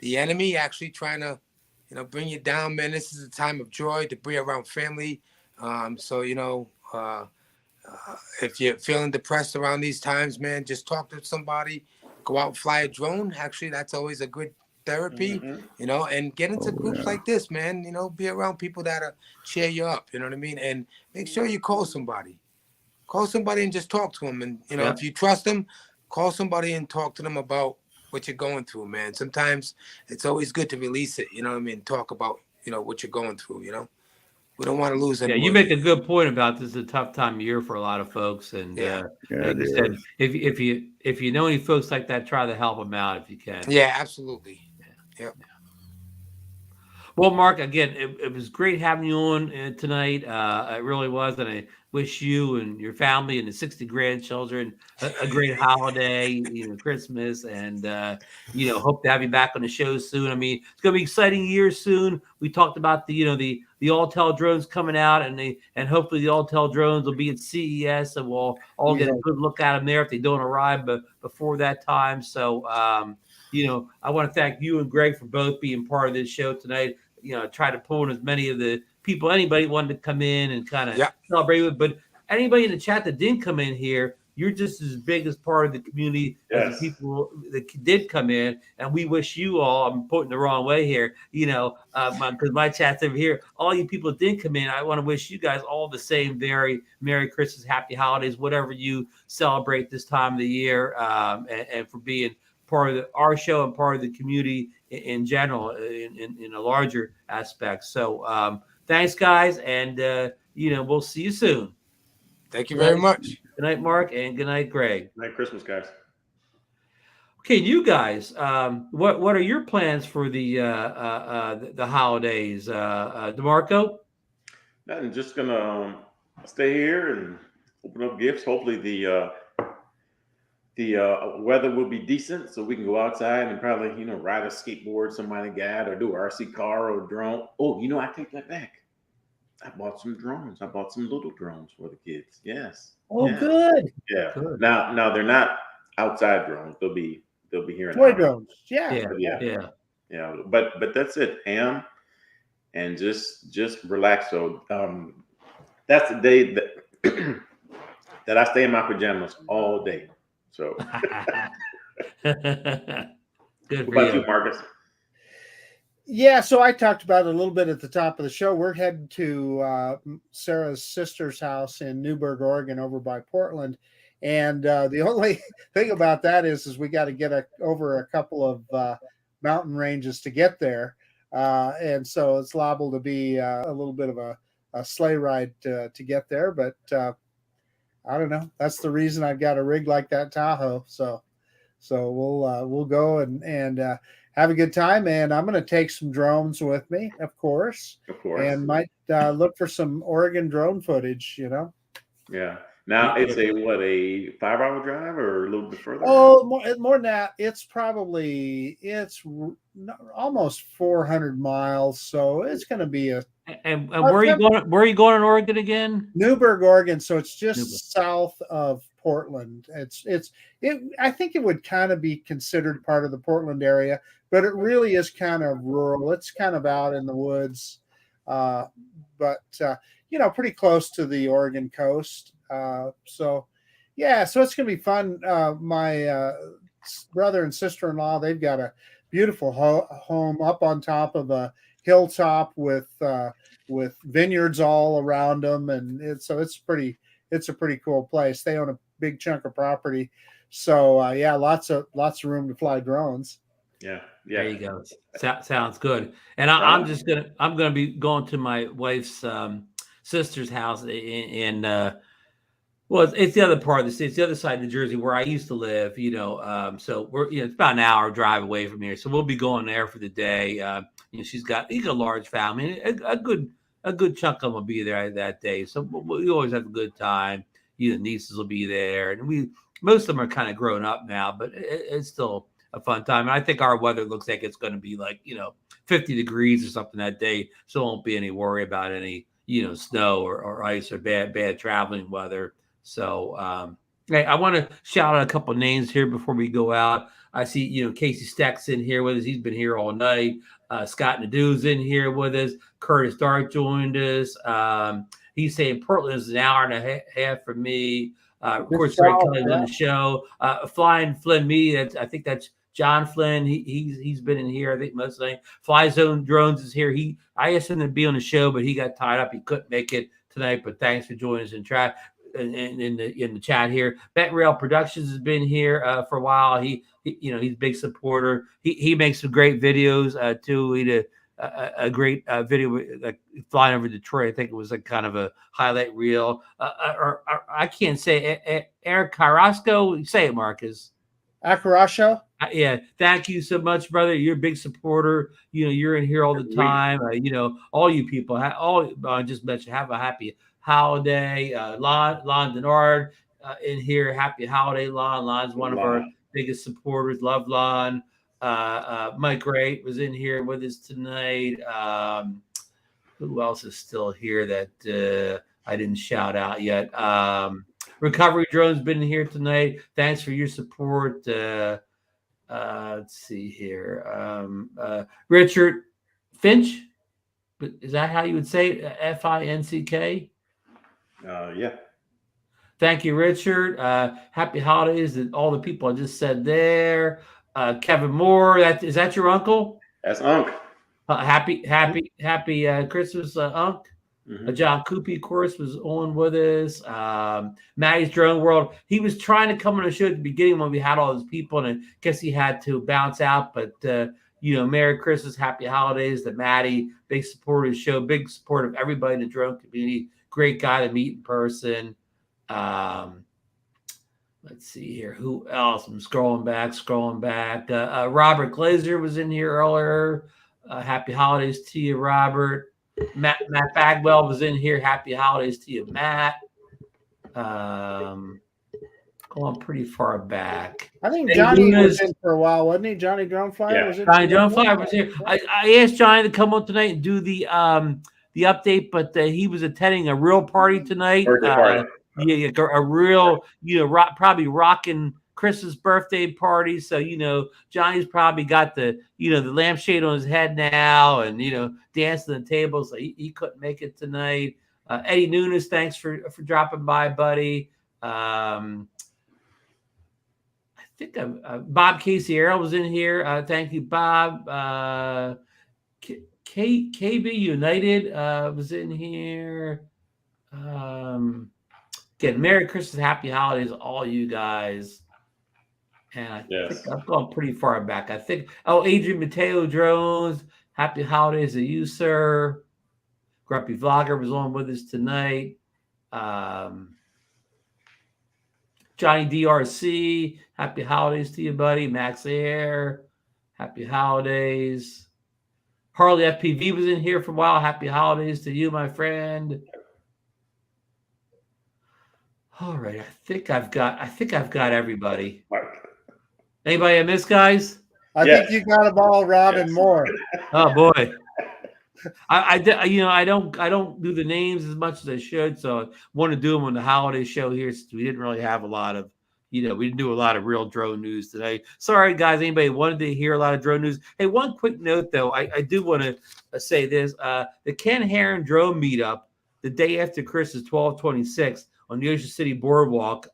enemy actually trying to, bring you down, man. This is a time of joy to be around family. So, if you're feeling depressed around these times, man, just talk to somebody, go out and fly a drone. Actually, that's always a good therapy, and get into groups like this, man. Be around people that cheer you up, you know what I mean? And make sure you call somebody. Call somebody and just talk to them. And, if you trust them, call somebody and talk to them about what you're going through, man. Sometimes it's always good to release it, you know what I mean? Talk about, what you're going through, We don't want to lose anyone. Yeah, you make a good point about this is a tough time of year for a lot of folks. And like you said, if you know any folks like that, try to help them out if you can. Yeah, absolutely. Yep. Well, Mark, again, it was great having you on tonight. It really was. And I wish you and your family and the 60 grandchildren a great holiday, Christmas. And, hope to have you back on the show soon. I mean, it's going to be an exciting year soon. We talked about the Autel drones coming out, and hopefully the Autel drones will be at CES, and we'll all get a good look at them there if they don't arrive before that time. So, I want to thank you and Greg for both being part of this show tonight. Try to pull in as many of the people, anybody wanted to come in and kind of celebrate with. But anybody in the chat that didn't come in here, you're just as big as part of the community as the people that did come in. And we wish you all, I'm putting the wrong way here, because my chat's over here. All you people that didn't come in, I want to wish you guys all the same very Merry Christmas, Happy Holidays, whatever you celebrate this time of the year, and for being part of our show and part of the community in general, in a larger aspect. So thanks, guys, and we'll see you soon. Thank you very much. Good night, Mark, and good night, Greg. Merry Christmas, guys. Okay, you guys, what are your plans for the holidays, DeMarco? I'm just gonna stay here and open up gifts. Hopefully the weather will be decent, so we can go outside and probably ride a skateboard, something like that, or do an RC car or drone. Oh, I take that back. I bought some drones. I bought some little drones for the kids. Yes. Oh, yeah. good. Yeah. Good. Now they're not outside drones. They'll be here in toy the house. drones. Yeah. But that's it. Ham and just relax. So that's the day that that I stay in my pajamas all day. So good. What about you, Marcus? Yeah, so I talked about it a little bit at the top of the show. We're heading to Sarah's sister's house in Newberg, Oregon, over by Portland. And the only thing about that is we got to get over a couple of mountain ranges to get there. And so it's liable to be a little bit of a sleigh ride to get there. But I don't know. That's the reason I've got a rig like that Tahoe. So we'll go and have a good time. And I'm going to take some drones with me, of course. And might look for some Oregon drone footage, Yeah. Now it's a 5-hour drive or a little bit further? Oh, more than that. It's almost 400 miles. So it's going to be a. And where are you going? Where are you going in Oregon again? Newberg, Oregon. So it's just south of Portland. I think it would kind of be considered part of the Portland area, but it really is kind of rural. It's kind of out in the woods, but pretty close to the Oregon coast. So it's going to be fun. My brother and sister-in-law, they've got a beautiful home up on top of a hilltop with vineyards all around them, and it's a pretty cool place. They own a big chunk of property, so lots of room to fly drones. Yeah. There you go. Sounds good. And I'm gonna be going to my wife's sister's house in it's the other part of the state. It's the other side of New Jersey where I used to live. So we're it's about an hour drive away from here. So we'll be going there for the day. She's got a large family. A good chunk of them will be there that day. So we always have a good time. Nieces will be there, and most of them are kind of grown up now, but it's still a fun time. And I think our weather looks like it's going to be 50 degrees or something that day, so it won't be any worry about any snow or ice or bad traveling weather. So Hey, I want to shout out a couple names here before we go out. I see, Casey Stack's in here with us. He's been here all night. Scott Nadeau's in here with us. Curtis Dart joined us. He's saying Portland is an hour and a half for me. Of course, Ray Kelly's on the show. Flying Flynn Me, I think that's John Flynn. He's been in here, I think, most of the night. Fly Zone Drones is here. I asked him to be on the show, but he got tied up. He couldn't make it tonight. But thanks for joining us in chat. In the chat here, Bet Rail Productions has been here for a while. He's a big supporter. He makes some great videos too. He did a great video like flying over Detroit. I think it was like kind of a highlight reel. Or I can't say Eric Carrasco. Say it, Marcus. Acarascio. Yeah, thank you so much, brother. You're a big supporter. You're in here all the time. All you people. Just mentioned have a happy holiday. Lon Denard in here. Happy holiday, Lon. Lon's one of our biggest supporters. Love Lon. Mike Gray was in here with us tonight. Who else is still here that I didn't shout out yet? Recovery Drone's been here tonight. Thanks for your support. Let's see here. Richard Finch. Is that how you would say it? Finck? Yeah. Thank you, Richard. Happy holidays to all the people I just said there. Kevin Moore, is that your uncle? That's Unc. Happy Christmas, Unc. Mm-hmm. John Coopy, of course, was on with us. Maddie's Drone World. He was trying to come on the show at the beginning when we had all those people, and I guess he had to bounce out. But Merry Christmas, Happy Holidays to Maddie. Big supporter of the show, big support of everybody in the drone community. Great guy to meet in person. Let's see here. Who else? I'm scrolling back. Robert Glazer was in here earlier. Happy holidays to you, Robert. Matt Bagwell was in here. Happy holidays to you, Matt. Going pretty far back. I think Johnny was in for a while, wasn't he? Johnny Drone Flyer was in. Johnny Drone Flyer was here. I asked Johnny to come on tonight and do the update, but he was attending a real party tonight. A real, probably rocking Chris's birthday party. So, Johnny's probably got the lampshade on his head now and, dancing on the table. So he couldn't make it tonight. Eddie Nunes, thanks for dropping by, buddy. I think Bob Casey Arrow was in here. Thank you, Bob. KB United was in here. Again, Merry Christmas, Happy Holidays, all you guys. And I think I've gone pretty far back. I think, Adrian Mateo Drones, Happy Holidays to you, sir. Grumpy Vlogger was on with us tonight. Johnny DRC, Happy Holidays to you, buddy. Max Air, Happy Holidays. Harley FPV was in here for a while. Happy holidays to you, my friend. All right, I think I've got everybody. Anybody I missed, guys? I think you got them all, Rob, and more. Oh boy, I don't do the names as much as I should, so I want to do them on the holiday show here. Since we didn't really have a lot of, we didn't do a lot of real drone news today. Sorry, guys. Anybody wanted to hear a lot of drone news? Hey, one quick note though, I do want to say this: the Ken Heron drone meetup the day after Christmas, 12/26. On the Ocean City Boardwalk.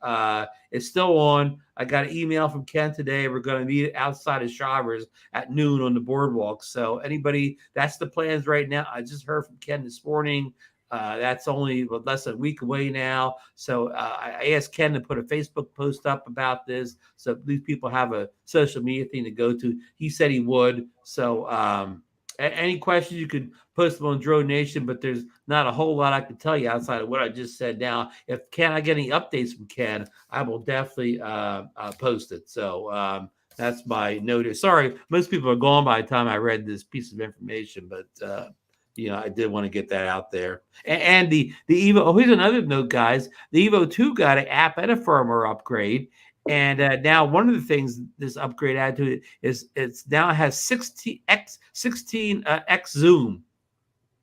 It's still on. I got an email from Ken today. We're going to meet outside of Shawver's at noon on the boardwalk. So anybody, that's the plans right now. I just heard from Ken this morning. That's only less than a week away now. So I asked Ken to put a Facebook post up about this. So these people have a social media thing to go to. He said he would. So any questions, you could post them on DroneNation, but there's not a whole lot I can tell you outside of what I just said. Now, if I get any updates from Ken, I will definitely post it. So that's my notice. Sorry, most people are gone by the time I read this piece of information, but I did want to get that out there. And the Evo. Oh, here's another note, guys. The Evo 2 got an app and a firmware upgrade. And now one of the things this upgrade added to it is it's now has 16x zoom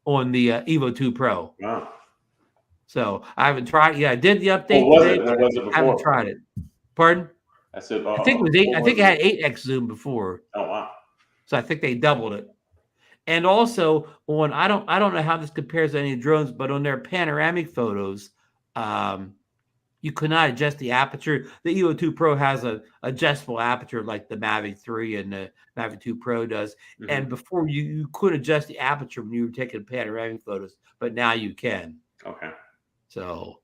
on the Evo 2 Pro. Wow. So I haven't tried. Yeah, I did the update What was today. it? What was it I haven't before? tried it. Pardon? I said, I think it was 8. what I think was it had it? 8x zoom before. Oh wow. So I think they doubled it. And also on I don't know how this compares to any drones, but on their panoramic photos, you could not adjust the aperture. The EO2 Pro has a adjustable aperture like the Mavic 3 and the Mavic 2 Pro does. Mhm. And before you could adjust the aperture when you were taking panoramic photos, but now you can. Okay. So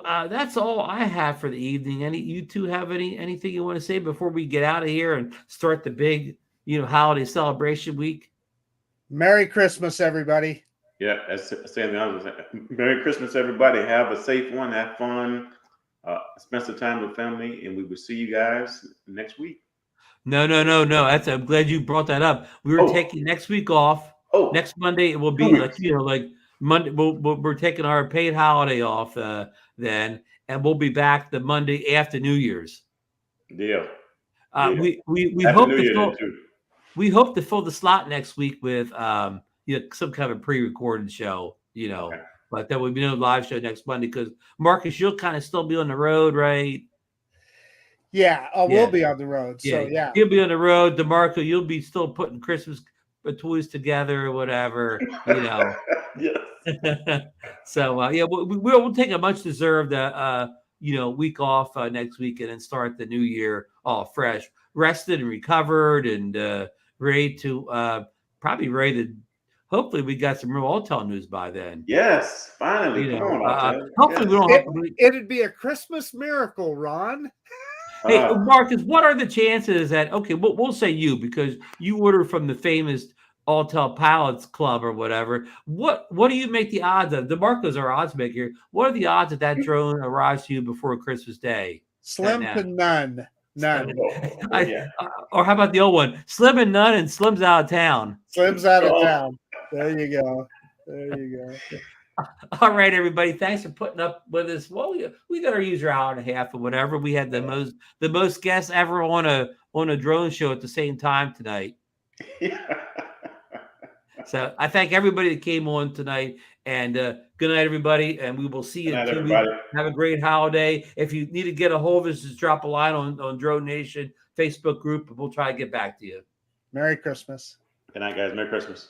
that's all I have for the evening. You two have anything you want to say before we get out of here and start the big, holiday celebration week? Merry Christmas, everybody. Yeah, that's saying the other thing. Merry Christmas, everybody. Have a safe one. Have fun. Spend some time with family, and we will see you guys next week. No. I'm glad you brought that up. We were taking next week off. Oh, next Monday it will be like Monday. We're taking our paid holiday off then, and we'll be back the Monday after New Year's. Deal. We Happy hope New to Year fill. then, too. We hope to fill the slot next week with some kind of pre-recorded show. Okay. But there will be no live show next Monday because Marcus, you'll kind of still be on the road, right? Yeah, we'll be on the road. So yeah, you'll be on the road. DeMarco, you'll be still putting Christmas toys together or whatever, Yes. So we'll take a much deserved week off next week and then start the new year all fresh, rested and recovered and ready to hopefully we got some real Autel news by then. Yes, finally. Come on, Autel. Hopefully we don't have to. It'd be a Christmas miracle, Ron. Hey, Marcus, what are the chances that we'll say you because you order from the famous Autel Pilots Club or whatever. What do you make the odds of? DeMarco's our odds maker. What are the odds that drone arrives to you before Christmas Day? Slim to none. None. Or how about the old one? Slim and none, and Slim's out of town. Slim's out of town. There you go. All right, everybody. Thanks for putting up with us. Well, we got our user hour and a half or whatever. We had the most guests ever on a drone show at the same time tonight. So I thank everybody that came on tonight. And good night, everybody. And we will see you in 2 weeks. Have a great holiday. If you need to get a hold of us, just drop a line on DroneNation Facebook group, and we'll try to get back to you. Merry Christmas. Good night, guys. Merry Christmas.